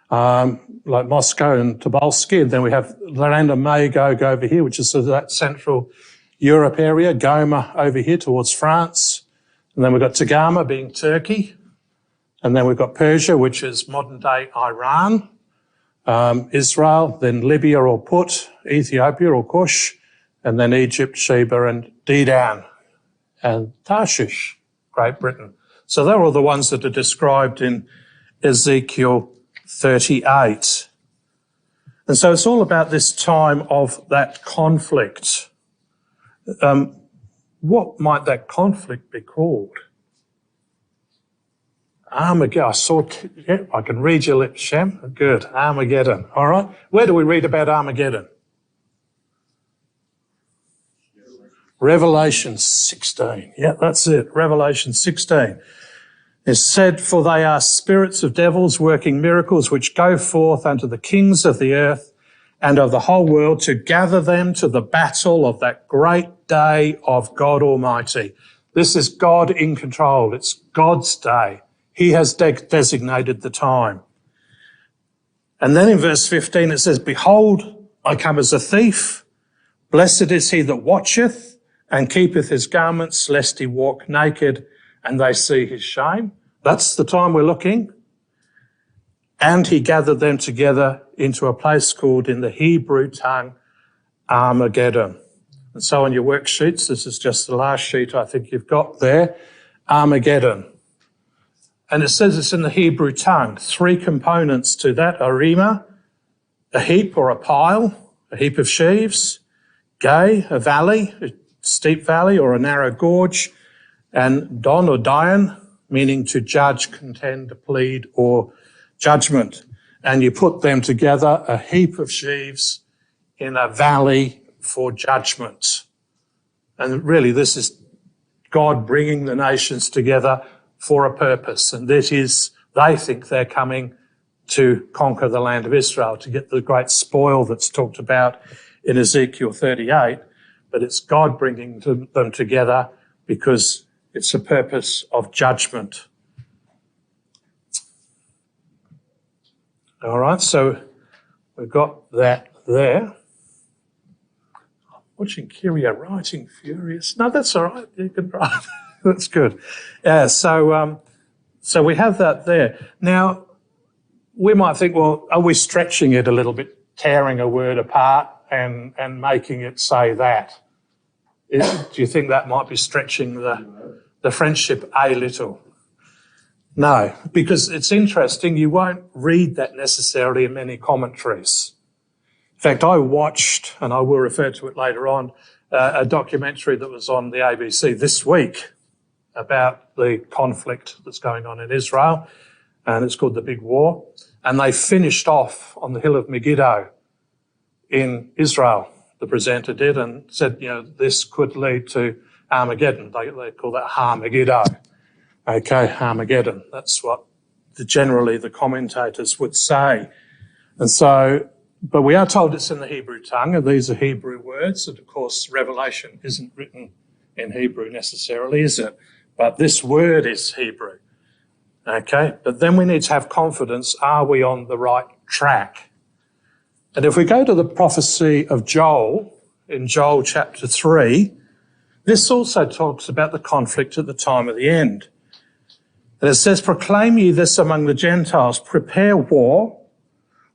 like Moscow and Tobolsky. And then we have the land of Magog over here, which is sort of that central Europe area, Gomer over here towards France. And then we've got Togarmah being Turkey. And then we've got Persia, which is modern-day Iran, Israel, then Libya or Put, Ethiopia or Cush, and then Egypt, Sheba, and Dedan, and Tarshish, Great Britain. So they're all the ones that are described in Ezekiel 38. And so it's all about this time of that conflict. What might that conflict be called? Armageddon. I can read your lips, Shem. Good. Armageddon. All right. Where do we read about Armageddon? Revelation 16. Yeah, that's it. Revelation 16. It's said, For they are spirits of devils working miracles, which go forth unto the kings of the earth and of the whole world to gather them to the battle of that great day of God Almighty. This is God in control. It's God's day. He has designated the time. And then in verse 15 it says, Behold, I come as a thief. Blessed is he that watcheth and keepeth his garments, lest he walk naked and they see his shame. That's the time we're looking. And he gathered them together into a place called in the Hebrew tongue Armageddon. And so on your worksheets, this is just the last sheet I think you've got there, Armageddon. And it says it's in the Hebrew tongue. Three components to that: arima, a heap or a pile, a heap of sheaves; gay, a valley, a steep valley or a narrow gorge; and don or dion, meaning to judge, contend, plead, or judgment. And you put them together, a heap of sheaves in a valley for judgment. And really this is God bringing the nations together for a purpose, and that is, they think they're coming to conquer the land of Israel, to get the great spoil that's talked about in Ezekiel 38, but it's God bringing them together because it's a purpose of judgment. All right, so we've got that there. Watching Kyria writing furious. No, that's all right. You can write. That's good. Yeah, so So we have that there. Now, we might think, well, are we stretching it a little bit, tearing a word apart and making it say that? Do you think that might be stretching the friendship a little? No, because it's interesting, you won't read that necessarily in many commentaries. In fact, I watched, and I will refer to it later on, a documentary that was on the ABC this week about the conflict that's going on in Israel, and it's called The Big War. And they finished off on the hill of Megiddo in Israel, the presenter did, and said, this could lead to Armageddon. They call that Harmageddo. Okay, Armageddon. That's what generally the commentators would say. And so, but we are told it's in the Hebrew tongue, and these are Hebrew words. And of course, Revelation isn't written in Hebrew necessarily, is it? But this word is Hebrew. Okay, but then we need to have confidence, are we on the right track? And if we go to the prophecy of Joel, in Joel chapter 3, this also talks about the conflict at the time of the end. And it says, proclaim ye this among the Gentiles, prepare war,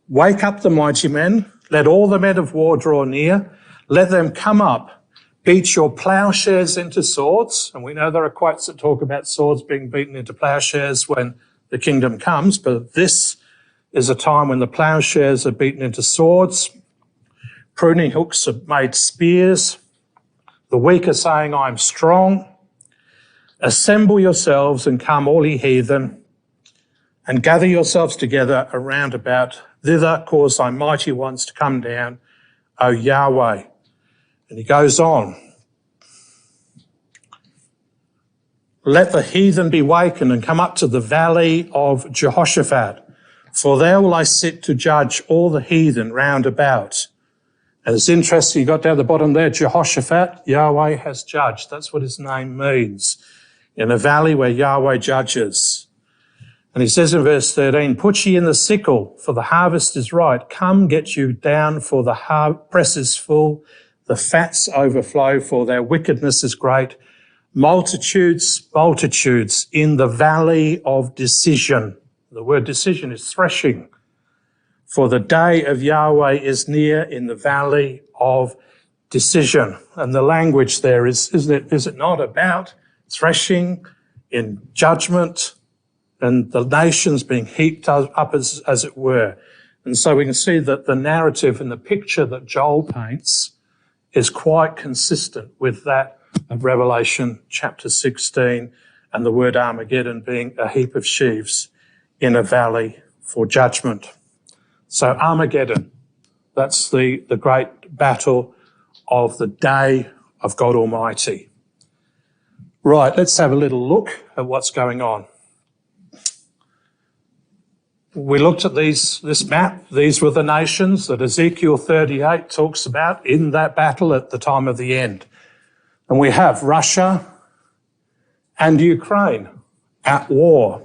wake up the mighty men, let all the men of war draw near, let them come up, beat your plowshares into swords. And we know there are quotes that talk about swords being beaten into plowshares when the kingdom comes, but this is a time when the plowshares are beaten into swords, pruning hooks are made spears, the weak are saying, I'm strong. Assemble yourselves and come, all ye heathen, and gather yourselves together around about. Thither cause thy mighty ones to come down, O Yahweh. And he goes on. Let the heathen be wakened and come up to the valley of Jehoshaphat, for there will I sit to judge all the heathen round about. And it's interesting, you got down the bottom there, Jehoshaphat, Yahweh has judged. That's what his name means. In a valley where Yahweh judges. And he says in verse 13, put ye in the sickle, for the harvest is ripe. Come, get you down, for the press is full. The fats overflow, for their wickedness is great. Multitudes, multitudes in the valley of decision. The word decision is threshing. For the day of Yahweh is near in the valley of decision. And the language there is it not about threshing in judgment and the nations being heaped up as it were. And so we can see that the narrative and the picture that Joel paints is quite consistent with that of Revelation chapter 16 and the word Armageddon being a heap of sheaves in a valley for judgment. So Armageddon, that's the great battle of the day of God Almighty. Right, let's have a little look at what's going on. We looked at this map. These were the nations that Ezekiel 38 talks about in that battle at the time of the end. And we have Russia and Ukraine at war.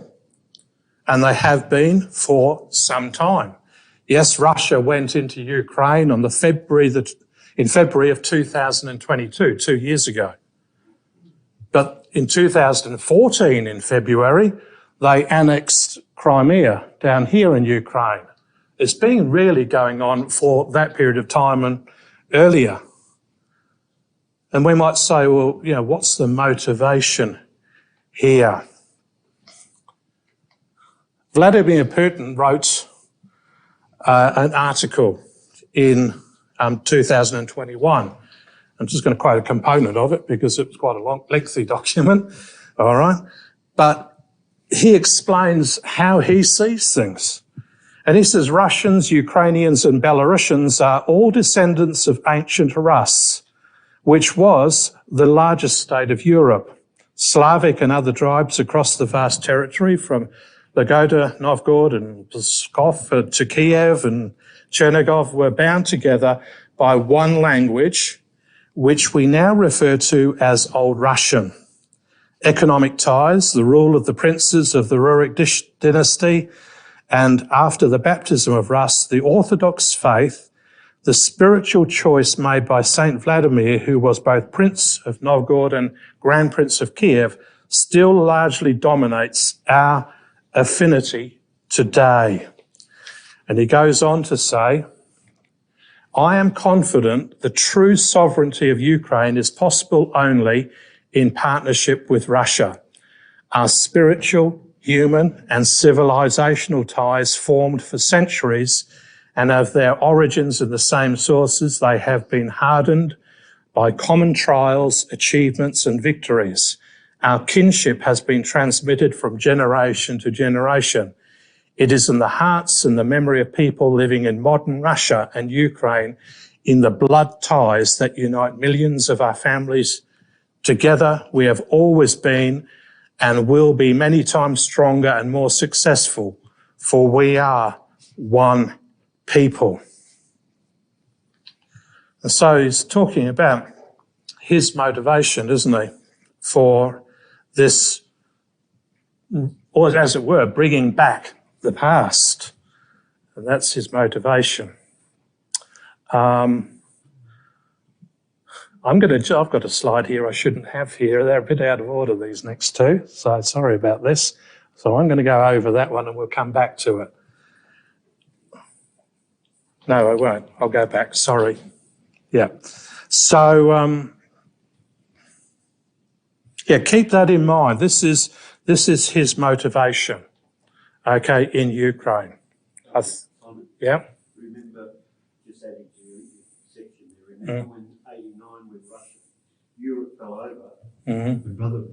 And they have been for some time. Yes, Russia went into Ukraine in February of 2022, 2 years ago. But in 2014, in February, they annexed Crimea down here in Ukraine. It's been really going on for that period of time and earlier. And we might say, well, what's the motivation here? Vladimir Putin wrote an article in 2021. I'm just going to quote a component of it because it was quite a lengthy document, all right? But he explains how he sees things. And he says, Russians, Ukrainians and Belarusians are all descendants of ancient Rus, which was the largest state of Europe. Slavic and other tribes across the vast territory from Lagoda, Novgorod and Pskov to Kiev and Chernigov were bound together by one language, which we now refer to as Old Russian. Economic ties, the rule of the princes of the Rurik dynasty, and after the baptism of Rus, the Orthodox faith, the spiritual choice made by Saint Vladimir, who was both Prince of Novgorod and Grand Prince of Kiev, still largely dominates our affinity today. And he goes on to say, I am confident the true sovereignty of Ukraine is possible only in partnership with Russia. Our spiritual, human and civilizational ties formed for centuries and of their origins in the same sources, they have been hardened by common trials, achievements and victories. Our kinship has been transmitted from generation to generation. It is in the hearts and the memory of people living in modern Russia and Ukraine, in the blood ties that unite millions of our families. Together, we have always been and will be many times stronger and more successful, for we are one people. And so he's talking about his motivation, isn't he, for this, or as it were, bringing back the past. And that's his motivation. I've got a slide here I shouldn't have here. They're a bit out of order, these next two, so sorry about this. So I'm going to go over that one and we'll come back to it. No, I won't. I'll go back, sorry. Yeah. So, keep that in mind. This is his motivation, okay, in Ukraine. Yeah. Remember, just adding to your section there, remember when 89 with Russia, Europe fell over. Mm-hmm. Brother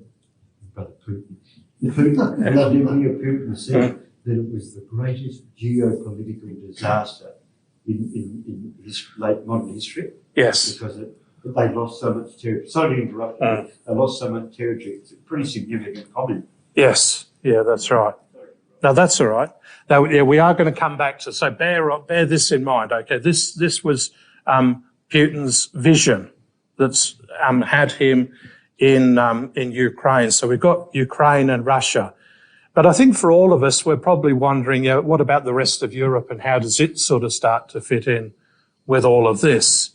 Vladimir Putin said that it was the greatest geopolitical disaster in late modern history. Yes. Because they lost so much territory. Sorry to interrupt you. They lost so much territory. It's a pretty significant comment. Yes. Yeah, that's right. No, that's all right. Now, yeah, we are going to come back to, so bear this in mind, okay? This was Putin's vision that's had him in Ukraine. So we've got Ukraine and Russia. But I think for all of us, we're probably wondering, what about the rest of Europe and how does it sort of start to fit in with all of this?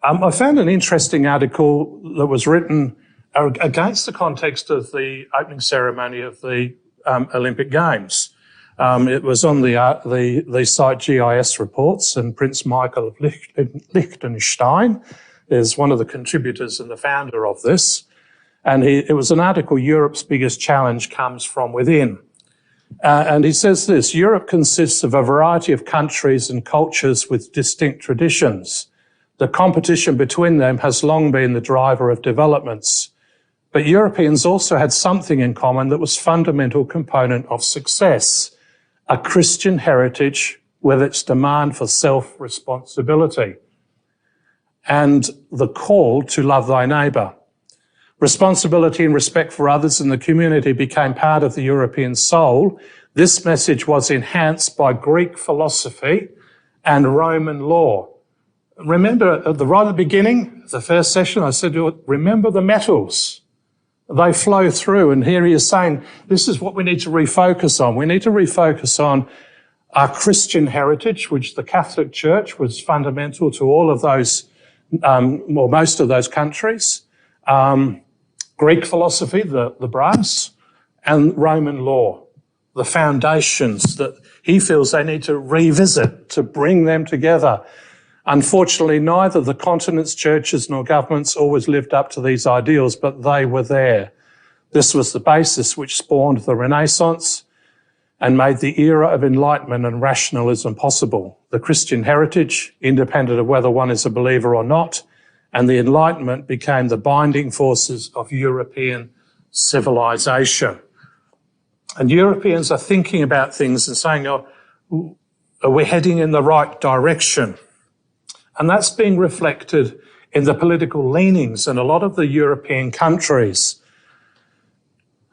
I found an interesting article that was written against the context of the opening ceremony of the Olympic Games. It was on the site GIS Reports, and Prince Michael of Liechtenstein is one of the contributors and the founder of this. And it was an article, Europe's Biggest Challenge Comes From Within. And he says this, Europe consists of a variety of countries and cultures with distinct traditions. The competition between them has long been the driver of developments. But Europeans also had something in common that was a fundamental component of success, a Christian heritage with its demand for self-responsibility and the call to love thy neighbour. Responsibility and respect for others in the community became part of the European soul. This message was enhanced by Greek philosophy and Roman law. Remember at the right beginning, the first session, I said, remember the metals. They flow through, and here he is saying, this is what we need to refocus on. We need to refocus on our Christian heritage, which the Catholic Church was fundamental to all of those, or most of those countries. Greek philosophy, the brass, and Roman law, the foundations that he feels they need to revisit to bring them together. Unfortunately, neither the continent's churches nor governments always lived up to these ideals, but they were there. This was the basis which spawned the Renaissance and made the era of enlightenment and rationalism possible. The Christian heritage, independent of whether one is a believer or not, and the Enlightenment became the binding forces of European civilization. And Europeans are thinking about things and saying, are we heading in the right direction? And that's being reflected in the political leanings in a lot of the European countries.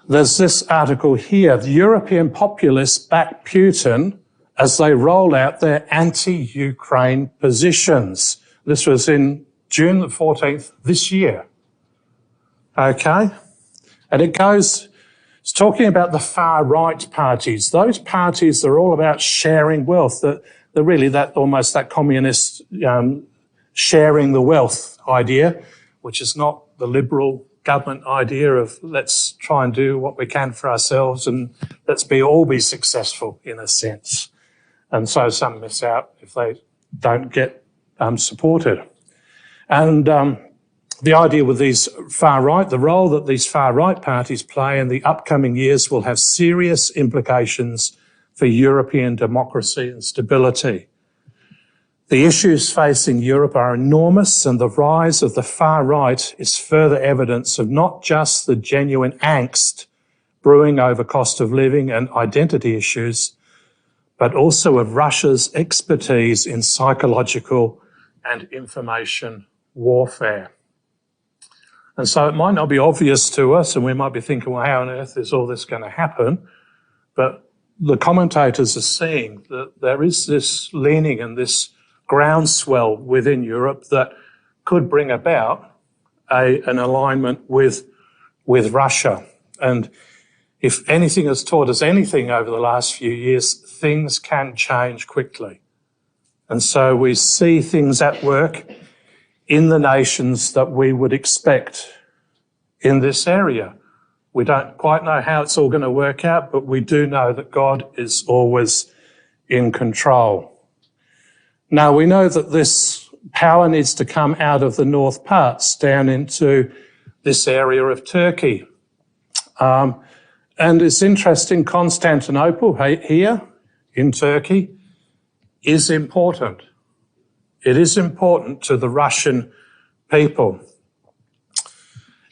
There's this article here, the European populists back Putin as they roll out their anti-Ukraine positions. This was in June the 14th this year. Okay? And it's talking about the far right parties. Those parties are all about sharing wealth. They're really almost that communist sharing the wealth idea, which is not the liberal government idea of let's try and do what we can for ourselves and let's all be successful in a sense. And so some miss out if they don't get supported. And the idea with these far-right, the role that these far-right parties play in the upcoming years will have serious implications for European democracy and stability. The issues facing Europe are enormous, and the rise of the far-right is further evidence of not just the genuine angst brewing over cost of living and identity issues, but also of Russia's expertise in psychological and information warfare. And so it might not be obvious to us, and we might be thinking, well, how on earth is all this going to happen? But the commentators are seeing that there is this leaning and this groundswell within Europe that could bring about an alignment with Russia. And if anything has taught us anything over the last few years, things can change quickly. And so we see things at work in the nations that we would expect in this area. We don't quite know how it's all going to work out, but we do know that God is always in control. Now, we know that this power needs to come out of the north parts down into this area of Turkey. And it's interesting, Constantinople here in Turkey is important. It is important to the Russian people.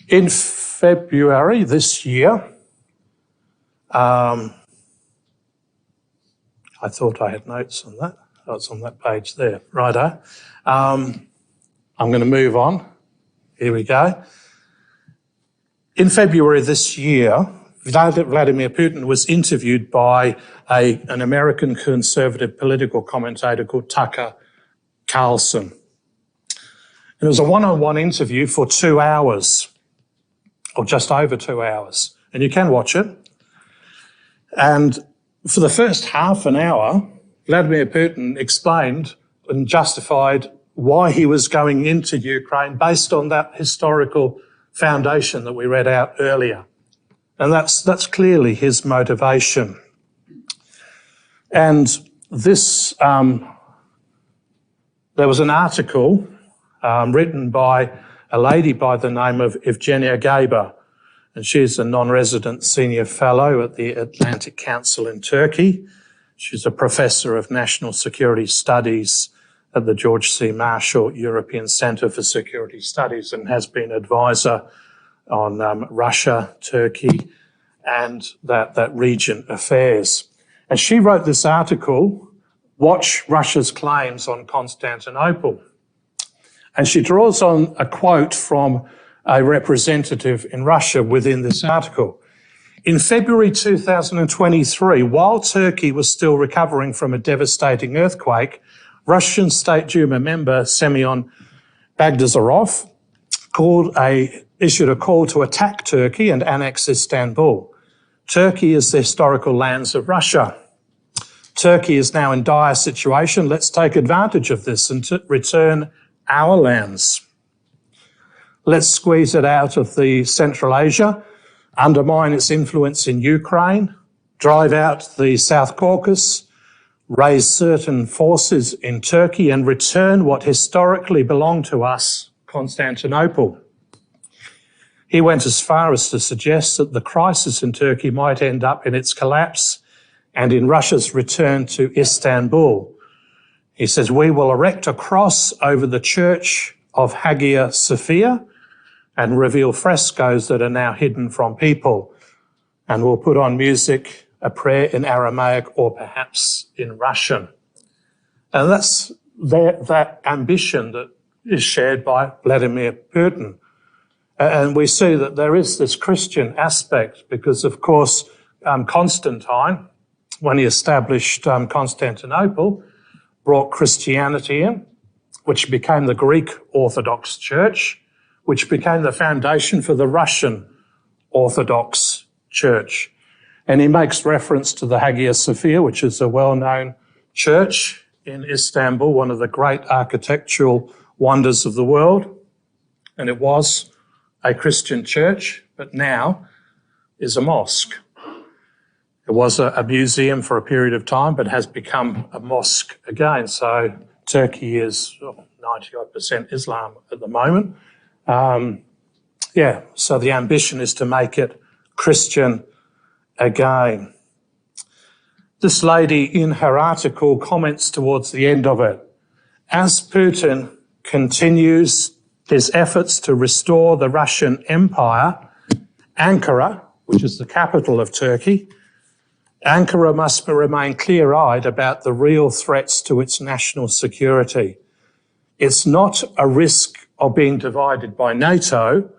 In February this year, I thought I had notes on that. Oh, it's on that page there. Righto. I'm going to move on. Here we go. In February this year, Vladimir Putin was interviewed by an American conservative political commentator called Tucker Carlson. It was a one-on-one interview for 2 hours, or just over 2 hours, and you can watch it. And for the first half an hour, Vladimir Putin explained and justified why he was going into Ukraine based on that historical foundation that we read out earlier. And that's clearly his motivation. And this, there was an article written by a lady by the name of Evgenia Gaber, and she's a non-resident senior fellow at the Atlantic Council in Turkey. She's a professor of national security studies at the George C. Marshall European Centre for Security Studies and has been advisor on Russia, Turkey, and that region affairs. And she wrote this article, Watch Russia's Claims on Constantinople. And she draws on a quote from a representative in Russia within this article. In February 2023, while Turkey was still recovering from a devastating earthquake, Russian State Duma member Semyon Bagdasarov issued a call to attack Turkey and annex Istanbul. Turkey is the historical lands of Russia. Turkey is now in dire situation. Let's take advantage of this and return our lands. Let's squeeze it out of the Central Asia, undermine its influence in Ukraine, drive out the South Caucasus, raise certain forces in Turkey and return what historically belonged to us, Constantinople. He went as far as to suggest that the crisis in Turkey might end up in its collapse and in Russia's return to Istanbul. He says, we will erect a cross over the church of Hagia Sophia and reveal frescoes that are now hidden from people. And we'll put on music, a prayer in Aramaic or perhaps in Russian. And that's that ambition that is shared by Vladimir Putin. And we see that there is this Christian aspect because, of course, Constantine, when he established Constantinople, brought Christianity in, which became the Greek Orthodox Church, which became the foundation for the Russian Orthodox Church. And he makes reference to the Hagia Sophia, which is a well-known church in Istanbul, one of the great architectural wonders of the world. And it was a Christian church, but now is a mosque. It was a museum for a period of time, but has become a mosque again. So Turkey is 90% Islam at the moment. So the ambition is to make it Christian again. This lady in her article comments towards the end of it. As Putin continues his efforts to restore the Russian Empire, Ankara, which is the capital of Turkey, Ankara must remain clear-eyed about the real threats to its national security. It's not a risk of being divided by NATO,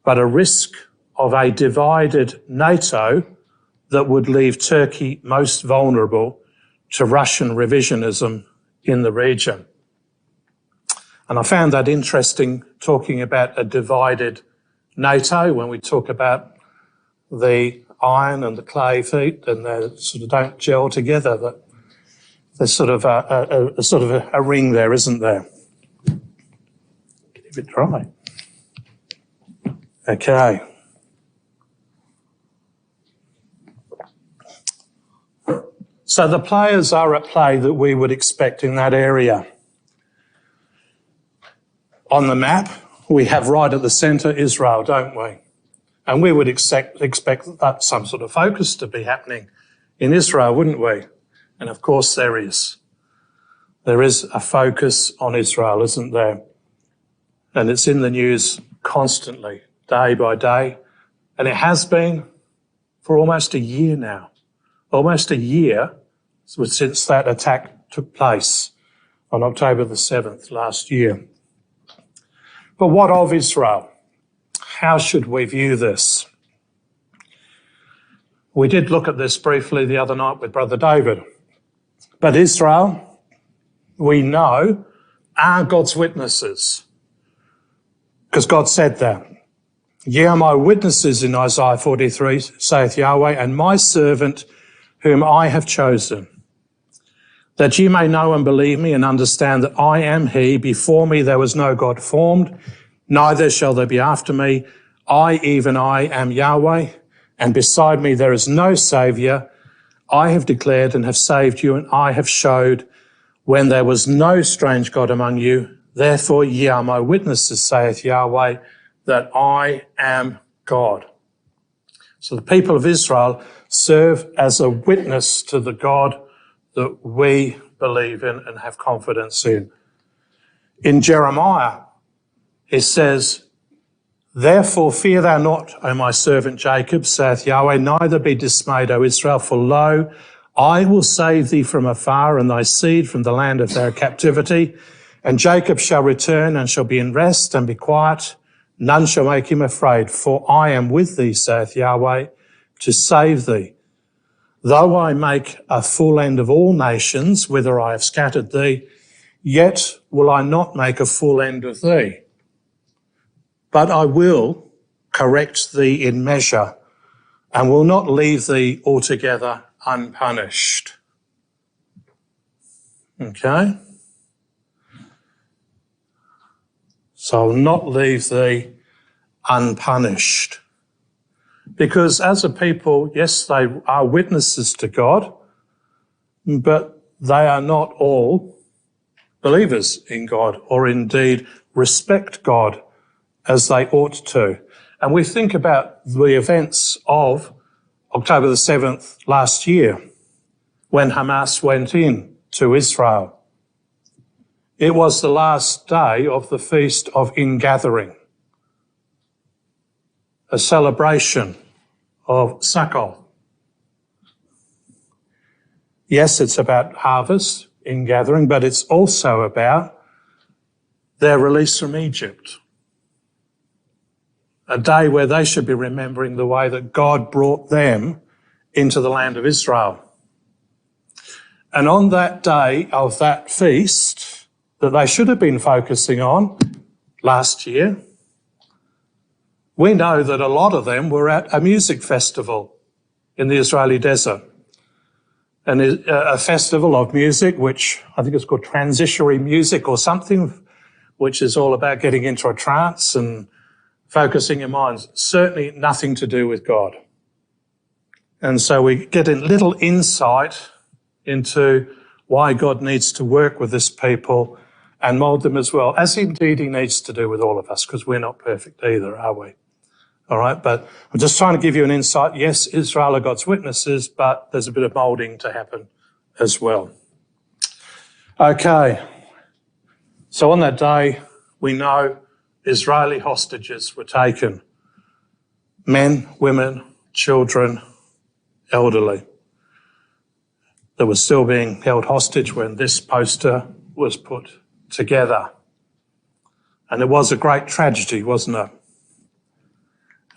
but a risk of a divided NATO that would leave Turkey most vulnerable to Russian revisionism in the region. And I found that interesting, talking about a divided NATO when we talk about the iron and the clay feet, and they sort of don't gel together. That there's sort of a ring there, isn't there? Get a bit dry. Okay. So the players are at play that we would expect in that area. On the map, we have right at the centre Israel, don't we? And we would expect that some sort of focus to be happening in Israel, wouldn't we? And of course there is. There is a focus on Israel, isn't there? And it's in the news constantly, day by day. And it has been for almost a year now. Almost a year since that attack took place on October the 7th last year. But what of Israel? How should we view this? We did look at this briefly the other night with Brother David. But Israel, we know, are God's witnesses. Because God said that. Ye are my witnesses in Isaiah 43, saith Yahweh, and my servant whom I have chosen, that ye may know and believe me and understand that I am he. Before me there was no God formed, neither shall there be after me. I, even I, am Yahweh, and beside me there is no Saviour. I have declared and have saved you, and I have showed when there was no strange God among you. Therefore ye are my witnesses, saith Yahweh, that I am God. So the people of Israel serve as a witness to the God that we believe in and have confidence in. In Jeremiah, it says, Therefore fear thou not, O my servant Jacob, saith Yahweh, neither be dismayed, O Israel, for lo, I will save thee from afar, and thy seed from the land of their captivity. And Jacob shall return, and shall be in rest, and be quiet. None shall make him afraid, for I am with thee, saith Yahweh, to save thee. Though I make a full end of all nations, whither I have scattered thee, yet will I not make a full end of thee. But I will correct thee in measure, and will not leave thee altogether unpunished. Okay? So I will not leave thee unpunished. Because as a people, yes, they are witnesses to God, but they are not all believers in God, or indeed respect God as they ought to. And we think about the events of October the 7th last year, when Hamas went in to Israel. It was the last day of the Feast of Ingathering, a celebration of Sukkot. Yes, it's about harvest, ingathering, but it's also about their release from Egypt. A day where they should be remembering the way that God brought them into the land of Israel. And on that day of that feast that they should have been focusing on last year, we know that a lot of them were at a music festival in the Israeli desert. And a festival of music, which I think is called transitory music or something, which is all about getting into a trance and focusing your minds, certainly nothing to do with God. And so we get a little insight into why God needs to work with this people and mould them as well, as indeed he needs to do with all of us, because we're not perfect either, are we? All right, but I'm just trying to give you an insight. Yes, Israel are God's witnesses, but there's a bit of moulding to happen as well. Okay, so on that day, we know Israeli hostages were taken. Men, women, children, elderly. They were still being held hostage when this poster was put together. And it was a great tragedy, wasn't it?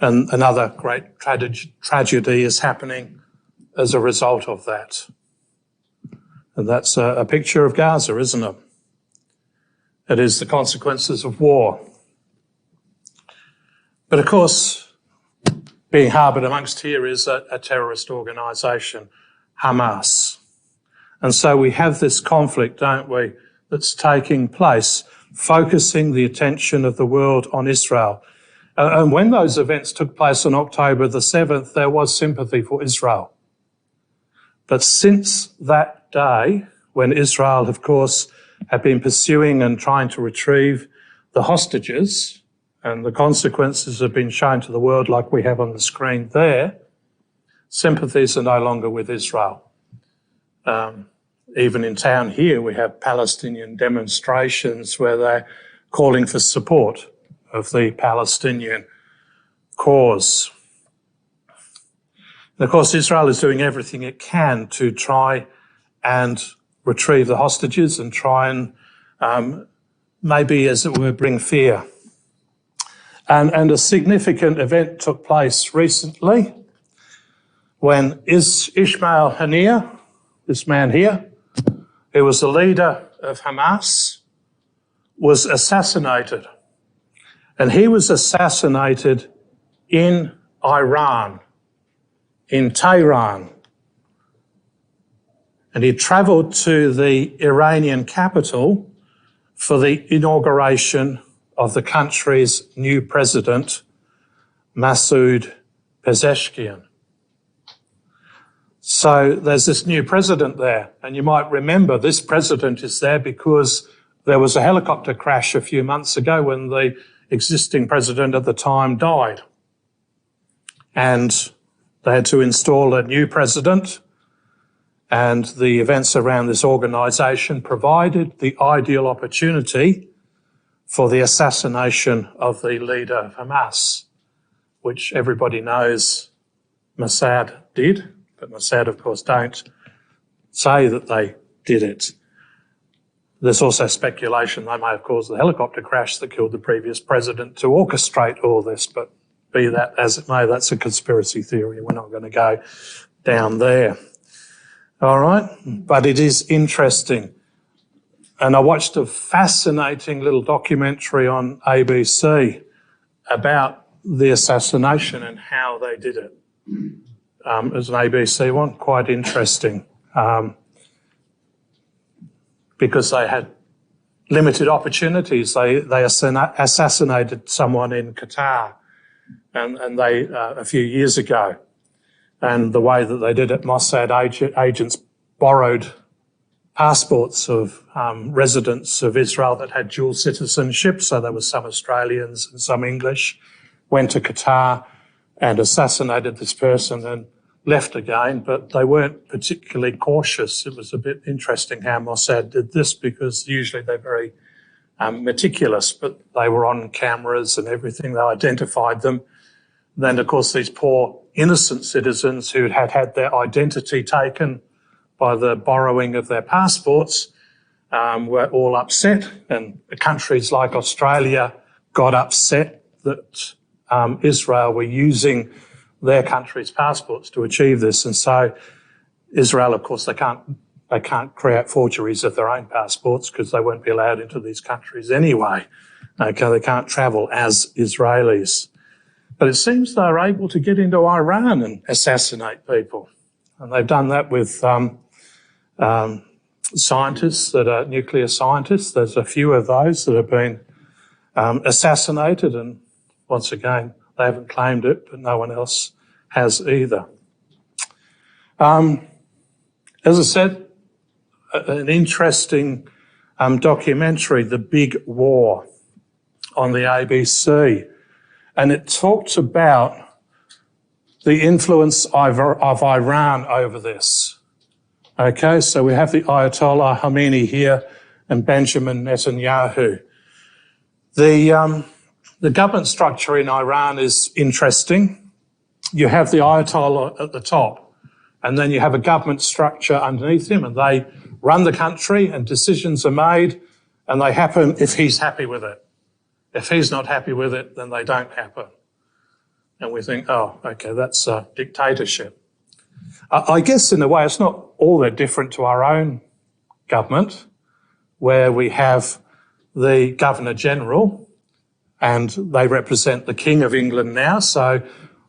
And another great tragedy is happening as a result of that. And that's a picture of Gaza, isn't it? It is the consequences of war. But of course, being harboured amongst here is a terrorist organisation, Hamas. And so we have this conflict, don't we, that's taking place, focusing the attention of the world on Israel. And when those events took place on October the 7th, there was sympathy for Israel. But since that day, when Israel, of course, had been pursuing and trying to retrieve the hostages, and the consequences have been shown to the world like we have on the screen there, sympathies are no longer with Israel. Even in town here, we have Palestinian demonstrations where they're calling for support of the Palestinian cause. And of course, Israel is doing everything it can to try and retrieve the hostages and try and maybe, as it were, bring fear. And a significant event took place recently when Ismail Haniyeh, this man here, who was the leader of Hamas, was assassinated. And he was assassinated in Iran, in Tehran. And he travelled to the Iranian capital for the inauguration of the country's new president, Masoud Pezeshkian. So there's this new president there, and you might remember this president is there because there was a helicopter crash a few months ago when the existing president at the time died. And they had to install a new president, and the events around this organisation provided the ideal opportunity for the assassination of the leader of Hamas, which everybody knows Mossad did, but Mossad, of course, don't say that they did it. There's also speculation they may have caused the helicopter crash that killed the previous president to orchestrate all this, but be that as it may, that's a conspiracy theory. We're not going to go down there. All right? But it is interesting. And I watched a fascinating little documentary on ABC about the assassination and how they did it. It was an ABC one, quite interesting, because they had limited opportunities. They assassinated someone in Qatar and they a few years ago. And the way that they did it, Mossad agents borrowed passports of residents of Israel that had dual citizenship, so there were some Australians and some English, went to Qatar and assassinated this person and left again, but they weren't particularly cautious. It was a bit interesting how Mossad did this because usually they're very meticulous, but they were on cameras and everything. They identified them. Then, of course, these poor innocent citizens who had had their identity taken by the borrowing of their passports were all upset, and countries like Australia got upset that Israel were using their country's passports to achieve this. And so Israel, of course, they can't create forgeries of their own passports because they won't be allowed into these countries anyway. Okay, they can't travel as Israelis. But it seems they're able to get into Iran and assassinate people. And they've done that with scientists that are nuclear scientists. There's a few of those that have been assassinated, and once again, they haven't claimed it, but no one else has either. As I said, an interesting documentary, The Big War, on the ABC, and it talked about the influence of Iran over this. Okay, so we have the Ayatollah Khomeini here and Benjamin Netanyahu. The government structure in Iran is interesting. You have the Ayatollah at the top, and then you have a government structure underneath him, and they run the country, and decisions are made, and they happen if he's happy with it. If he's not happy with it, then they don't happen. And we think, oh, okay, that's a dictatorship. I guess in a way it's not all that different to our own government, where we have the Governor-General, and they represent the King of England now, so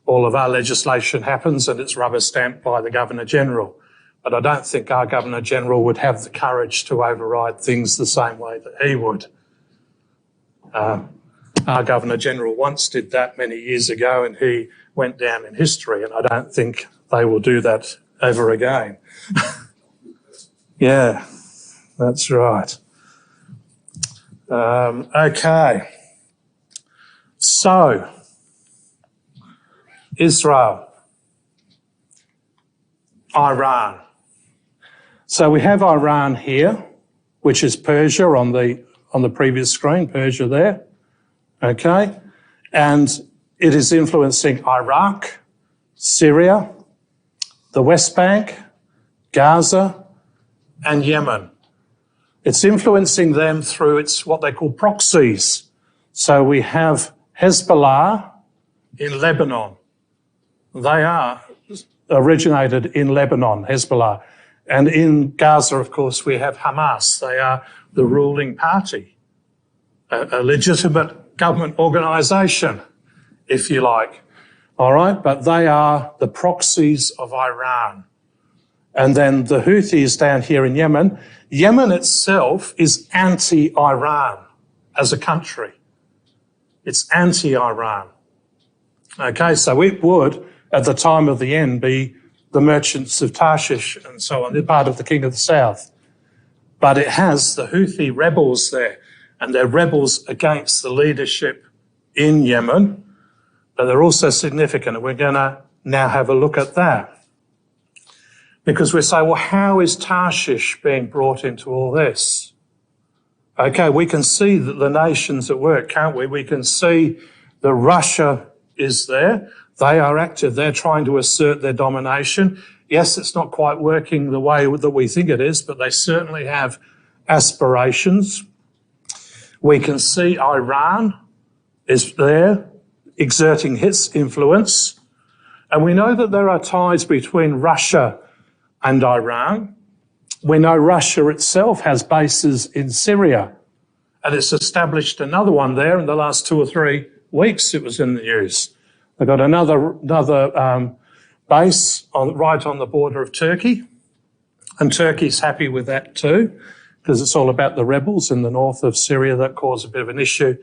all of our legislation happens and it's rubber-stamped by the Governor-General. But I don't think our Governor-General would have the courage to override things the same way that he would. Our Governor-General once did that many years ago and he went down in history, and I don't think they will do that ever again. Yeah, that's right. Okay. So, Israel, Iran. So we have Iran here, which is Persia on the previous screen, Persia there. Okay, and it is influencing Iraq, Syria, the West Bank, Gaza, and Yemen. It's influencing them through its what they call proxies. So we have Hezbollah in Lebanon. They are originated in Lebanon, Hezbollah. And in Gaza, of course, we have Hamas. They are the ruling party, a legitimate government organisation, if you like. All right, but they are the proxies of Iran. And then the Houthis down here in Yemen. Yemen itself is anti-Iran as a country. It's anti-Iran. Okay, so it would, at the time of the end, be the merchants of Tarshish and so on. They're part of the King of the South. But it has the Houthi rebels there, and they're rebels against the leadership in Yemen, but they're also significant, and we're going to now have a look at that. Because we say, well, how is Tarshish being brought into all this? Okay, we can see that the nations at work, can't we? We can see that Russia is there. They are active. They're trying to assert their domination. Yes, it's not quite working the way that we think it is, but they certainly have aspirations. We can see Iran is there exerting its influence. And we know that there are ties between Russia and Iran. We know Russia itself has bases in Syria, and it's established another one there in the last 2 or 3 weeks. It was in the news. They've got another base right on the border of Turkey, and Turkey's happy with that too, because it's all about the rebels in the north of Syria that cause a bit of an issue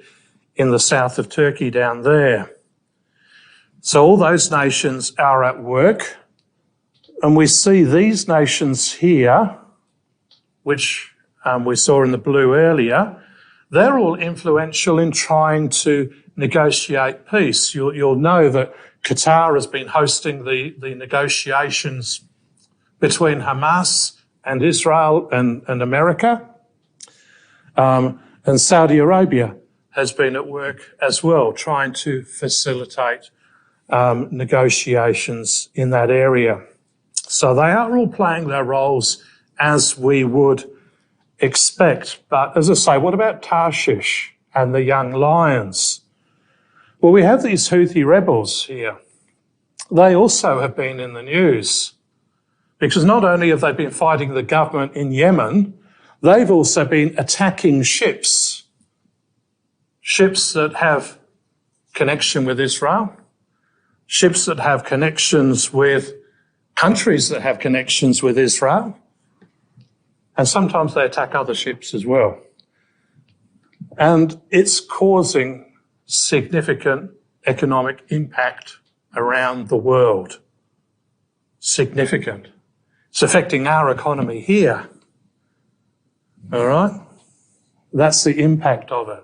in the south of Turkey down there. So all those nations are at work, and we see these nations here, which we saw in the blue earlier, they're all influential in trying to negotiate peace. You'll know that Qatar has been hosting the negotiations between Hamas and Israel and America. And Saudi Arabia has been at work as well, trying to facilitate negotiations in that area. So they are all playing their roles as we would expect. But as I say, what about Tarshish and the young lions? Well, we have these Houthi rebels here. They also have been in the news because not only have they been fighting the government in Yemen, they've also been attacking ships that have connection with Israel, ships that have connections with countries that have connections with Israel, and sometimes they attack other ships as well. And it's causing significant economic impact around the world. Significant. It's affecting our economy here. All right? That's the impact of it.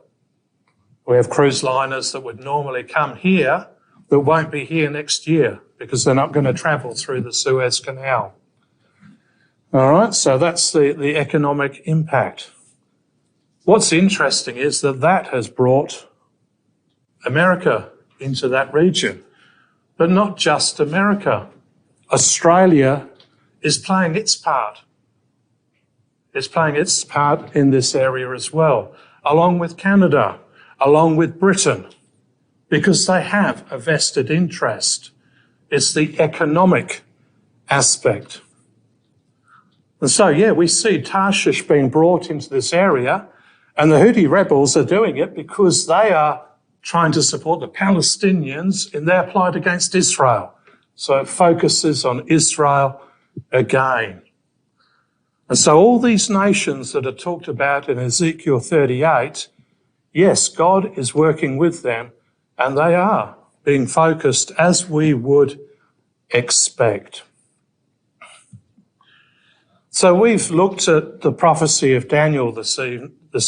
We have cruise liners that would normally come here that won't be here next year because they're not going to travel through the Suez Canal. All right, so that's the economic impact. What's interesting is that has brought America into that region, but not just America. Australia is playing its part. It's playing its part in this area as well, along with Canada, along with Britain, because they have a vested interest. It's the economic aspect. And so, yeah, we see Tarshish being brought into this area, and the Houthi rebels are doing it because they are trying to support the Palestinians in their plight against Israel. So it focuses on Israel again. And so all these nations that are talked about in Ezekiel 38, yes, God is working with them, and they are being focused as we would expect. So we've looked at the prophecy of Daniel this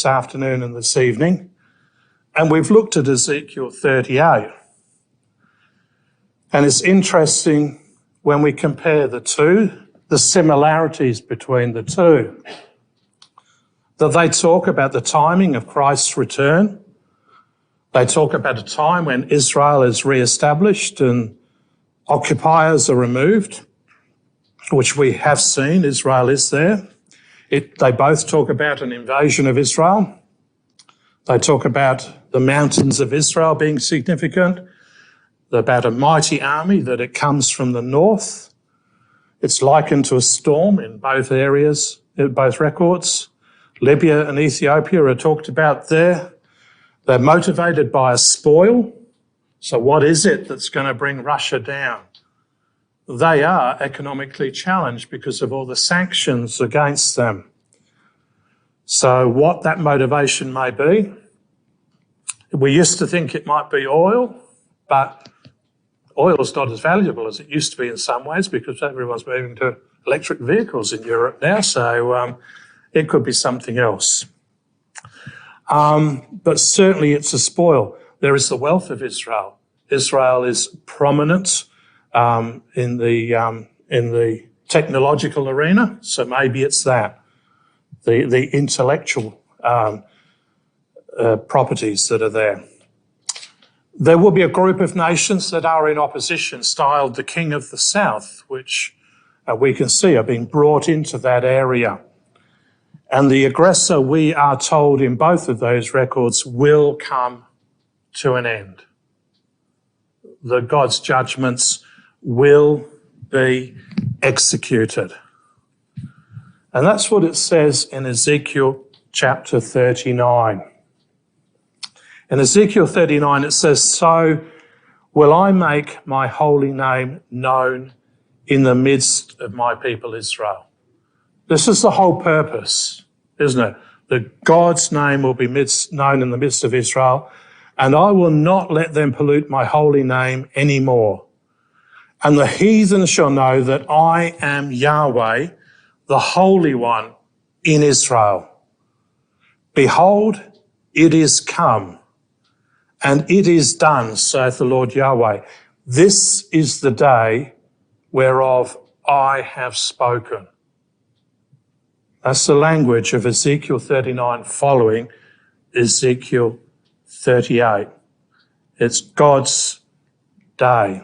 afternoon and this evening, and we've looked at Ezekiel 38. And it's interesting when we compare the two, the similarities between the two, that they talk about the timing of Christ's return. They talk about a time when Israel is re-established and occupiers are removed, which we have seen. Israel is there. They both talk about an invasion of Israel. They talk about the mountains of Israel being significant, about a mighty army, that it comes from the north. It's likened to a storm in both areas, in both records. Libya and Ethiopia are talked about there. They're motivated by a spoil. So what is it that's going to bring Russia down? They are economically challenged because of all the sanctions against them. So what that motivation may be, we used to think it might be oil, but oil is not as valuable as it used to be in some ways because everyone's moving to electric vehicles in Europe now, so it could be something else. But certainly it's a spoil. There is the wealth of Israel. Israel is prominent in the technological arena, so maybe it's that, the intellectual properties that are there. There will be a group of nations that are in opposition, styled the King of the South, which we can see are being brought into that area. And the aggressor, we are told in both of those records, will come to an end. That God's judgments will be executed. And that's what it says in Ezekiel chapter 39. In Ezekiel 39, it says, "So will I make my holy name known in the midst of my people Israel." This is the whole purpose, isn't it? That God's name will be known in the midst of Israel, and I will not let them pollute my holy name anymore. And the heathen shall know that I am Yahweh, the Holy One in Israel. Behold, it is come, and it is done, saith the Lord Yahweh. This is the day whereof I have spoken. That's the language of Ezekiel 39 following Ezekiel 38. It's God's day.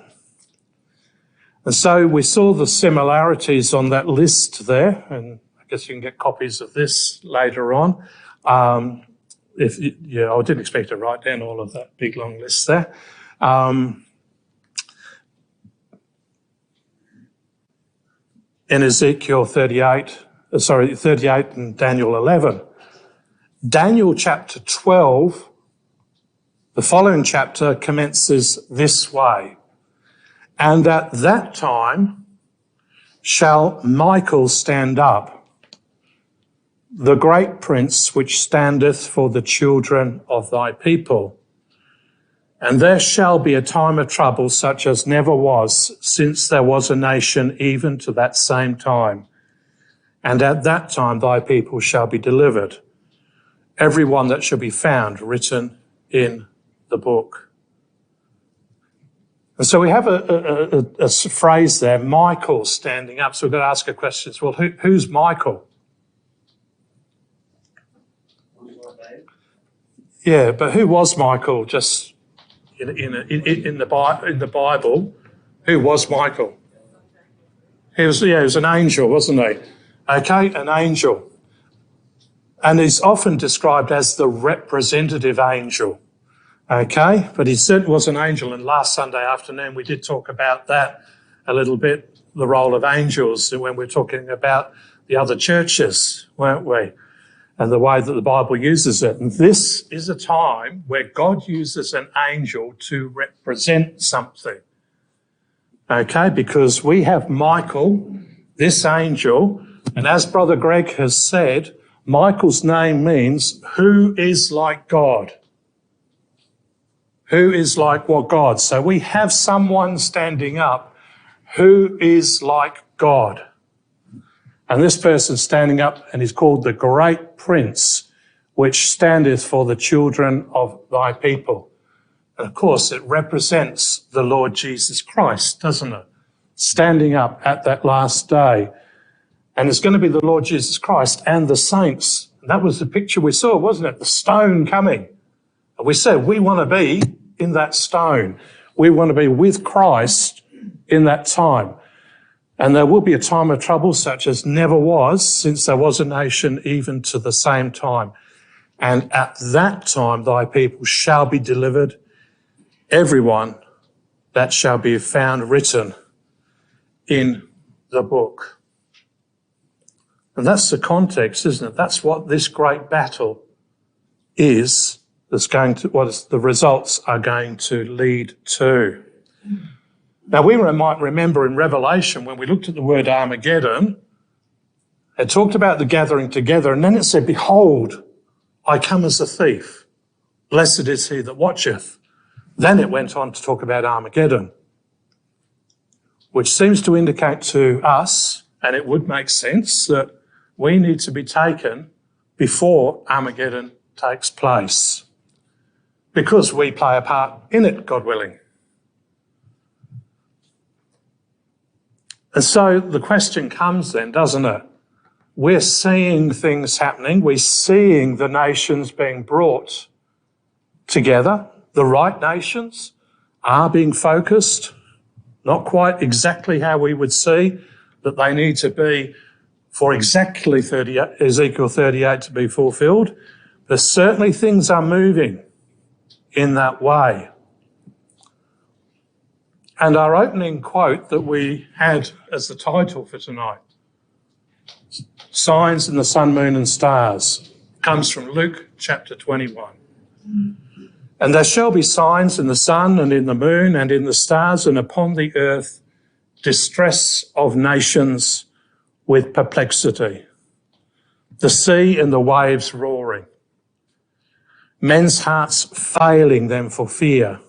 And so we saw the similarities on that list there, and I guess you can get copies of this later on. I didn't expect to write down all of that big long list there. In Ezekiel 38 and Daniel 11. Daniel chapter 12, the following chapter commences this way. "And at that time shall Michael stand up, the great prince which standeth for the children of thy people. And there shall be a time of trouble such as never was since there was a nation even to that same time. And at that time thy people shall be delivered, every one that shall be found written in the book. And so we have a phrase there, Michael standing up. So we've got to ask a question. Well, who's Michael? Yeah, but who was Michael? Just in the Bible, who was Michael? He was an angel, wasn't he? Okay, an angel. And he's often described as the representative angel. Okay, but he certainly was an angel, and last Sunday afternoon we did talk about that a little bit, the role of angels, when we're talking about the other churches, weren't we? And the way that the Bible uses it. And this is a time where God uses an angel to represent something. Okay, because we have Michael, this angel, and as Brother Greg has said, Michael's name means who is like God. Who is like what God? So we have someone standing up who is like God. And this person standing up and is called the Great Prince, which standeth for the children of thy people. And of course, it represents the Lord Jesus Christ, doesn't it? Standing up at that last day. And it's going to be the Lord Jesus Christ and the saints. And that was the picture we saw, wasn't it? The stone coming. And we said we want to be in that stone. We want to be with Christ in that time. And there will be a time of trouble such as never was since there was a nation even to the same time. And at that time thy people shall be delivered, everyone that shall be found written in the book. And that's the context, isn't it? That's what this great battle is, what the results are going to lead to. Now, we might remember in Revelation, when we looked at the word Armageddon, it talked about the gathering together, and then it said, behold, I come as a thief. Blessed is he that watcheth. Then it went on to talk about Armageddon, which seems to indicate to us, and it would make sense, that we need to be taken before Armageddon takes place, because we play a part in it, God willing. And so the question comes then, doesn't it? We're seeing things happening. We're seeing the nations being brought together. The right nations are being focused, not quite exactly how we would see that they need to be for exactly Ezekiel 38 to be fulfilled. But certainly things are moving in that way. And our opening quote that we had as the title for tonight, Signs in the Sun, Moon and Stars, comes from Luke chapter 21. And there shall be signs in the sun and in the moon and in the stars, and upon the earth distress of nations with perplexity, the sea and the waves roaring, men's hearts failing them for fear,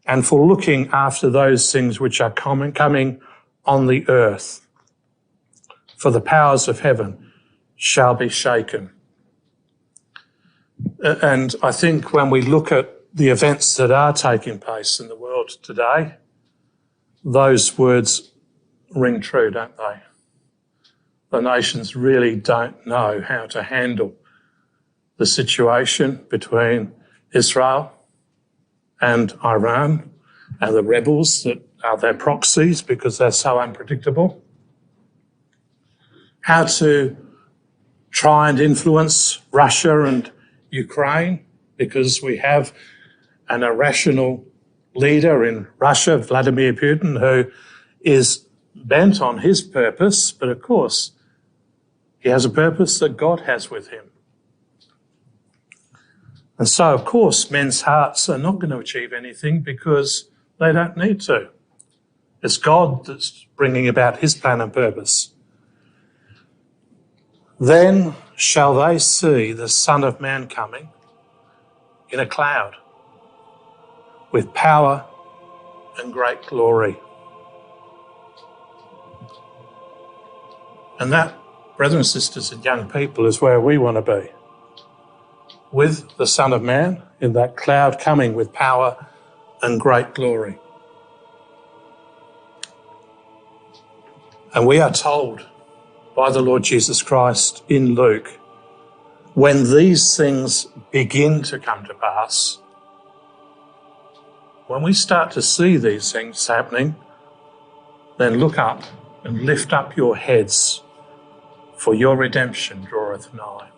and for looking after those things which are coming on the earth. For the powers of heaven shall be shaken. And I think when we look at the events that are taking place in the world today, those words ring true, don't they? The nations really don't know how to handle the situation between Israel and Iran and the rebels that are their proxies because they're so unpredictable. How to try and influence Russia and Ukraine because we have an irrational leader in Russia, Vladimir Putin, who is bent on his purpose, but of course he has a purpose that God has with him. And so, of course, men's hearts are not going to achieve anything because they don't need to. It's God that's bringing about his plan and purpose. Then shall they see the Son of Man coming in a cloud with power and great glory. And that, brothers and sisters and young people, is where we want to be. With the Son of Man in that cloud coming with power and great glory. And we are told by the Lord Jesus Christ in Luke, when these things begin to come to pass, when we start to see these things happening, then look up and lift up your heads, for your redemption draweth nigh.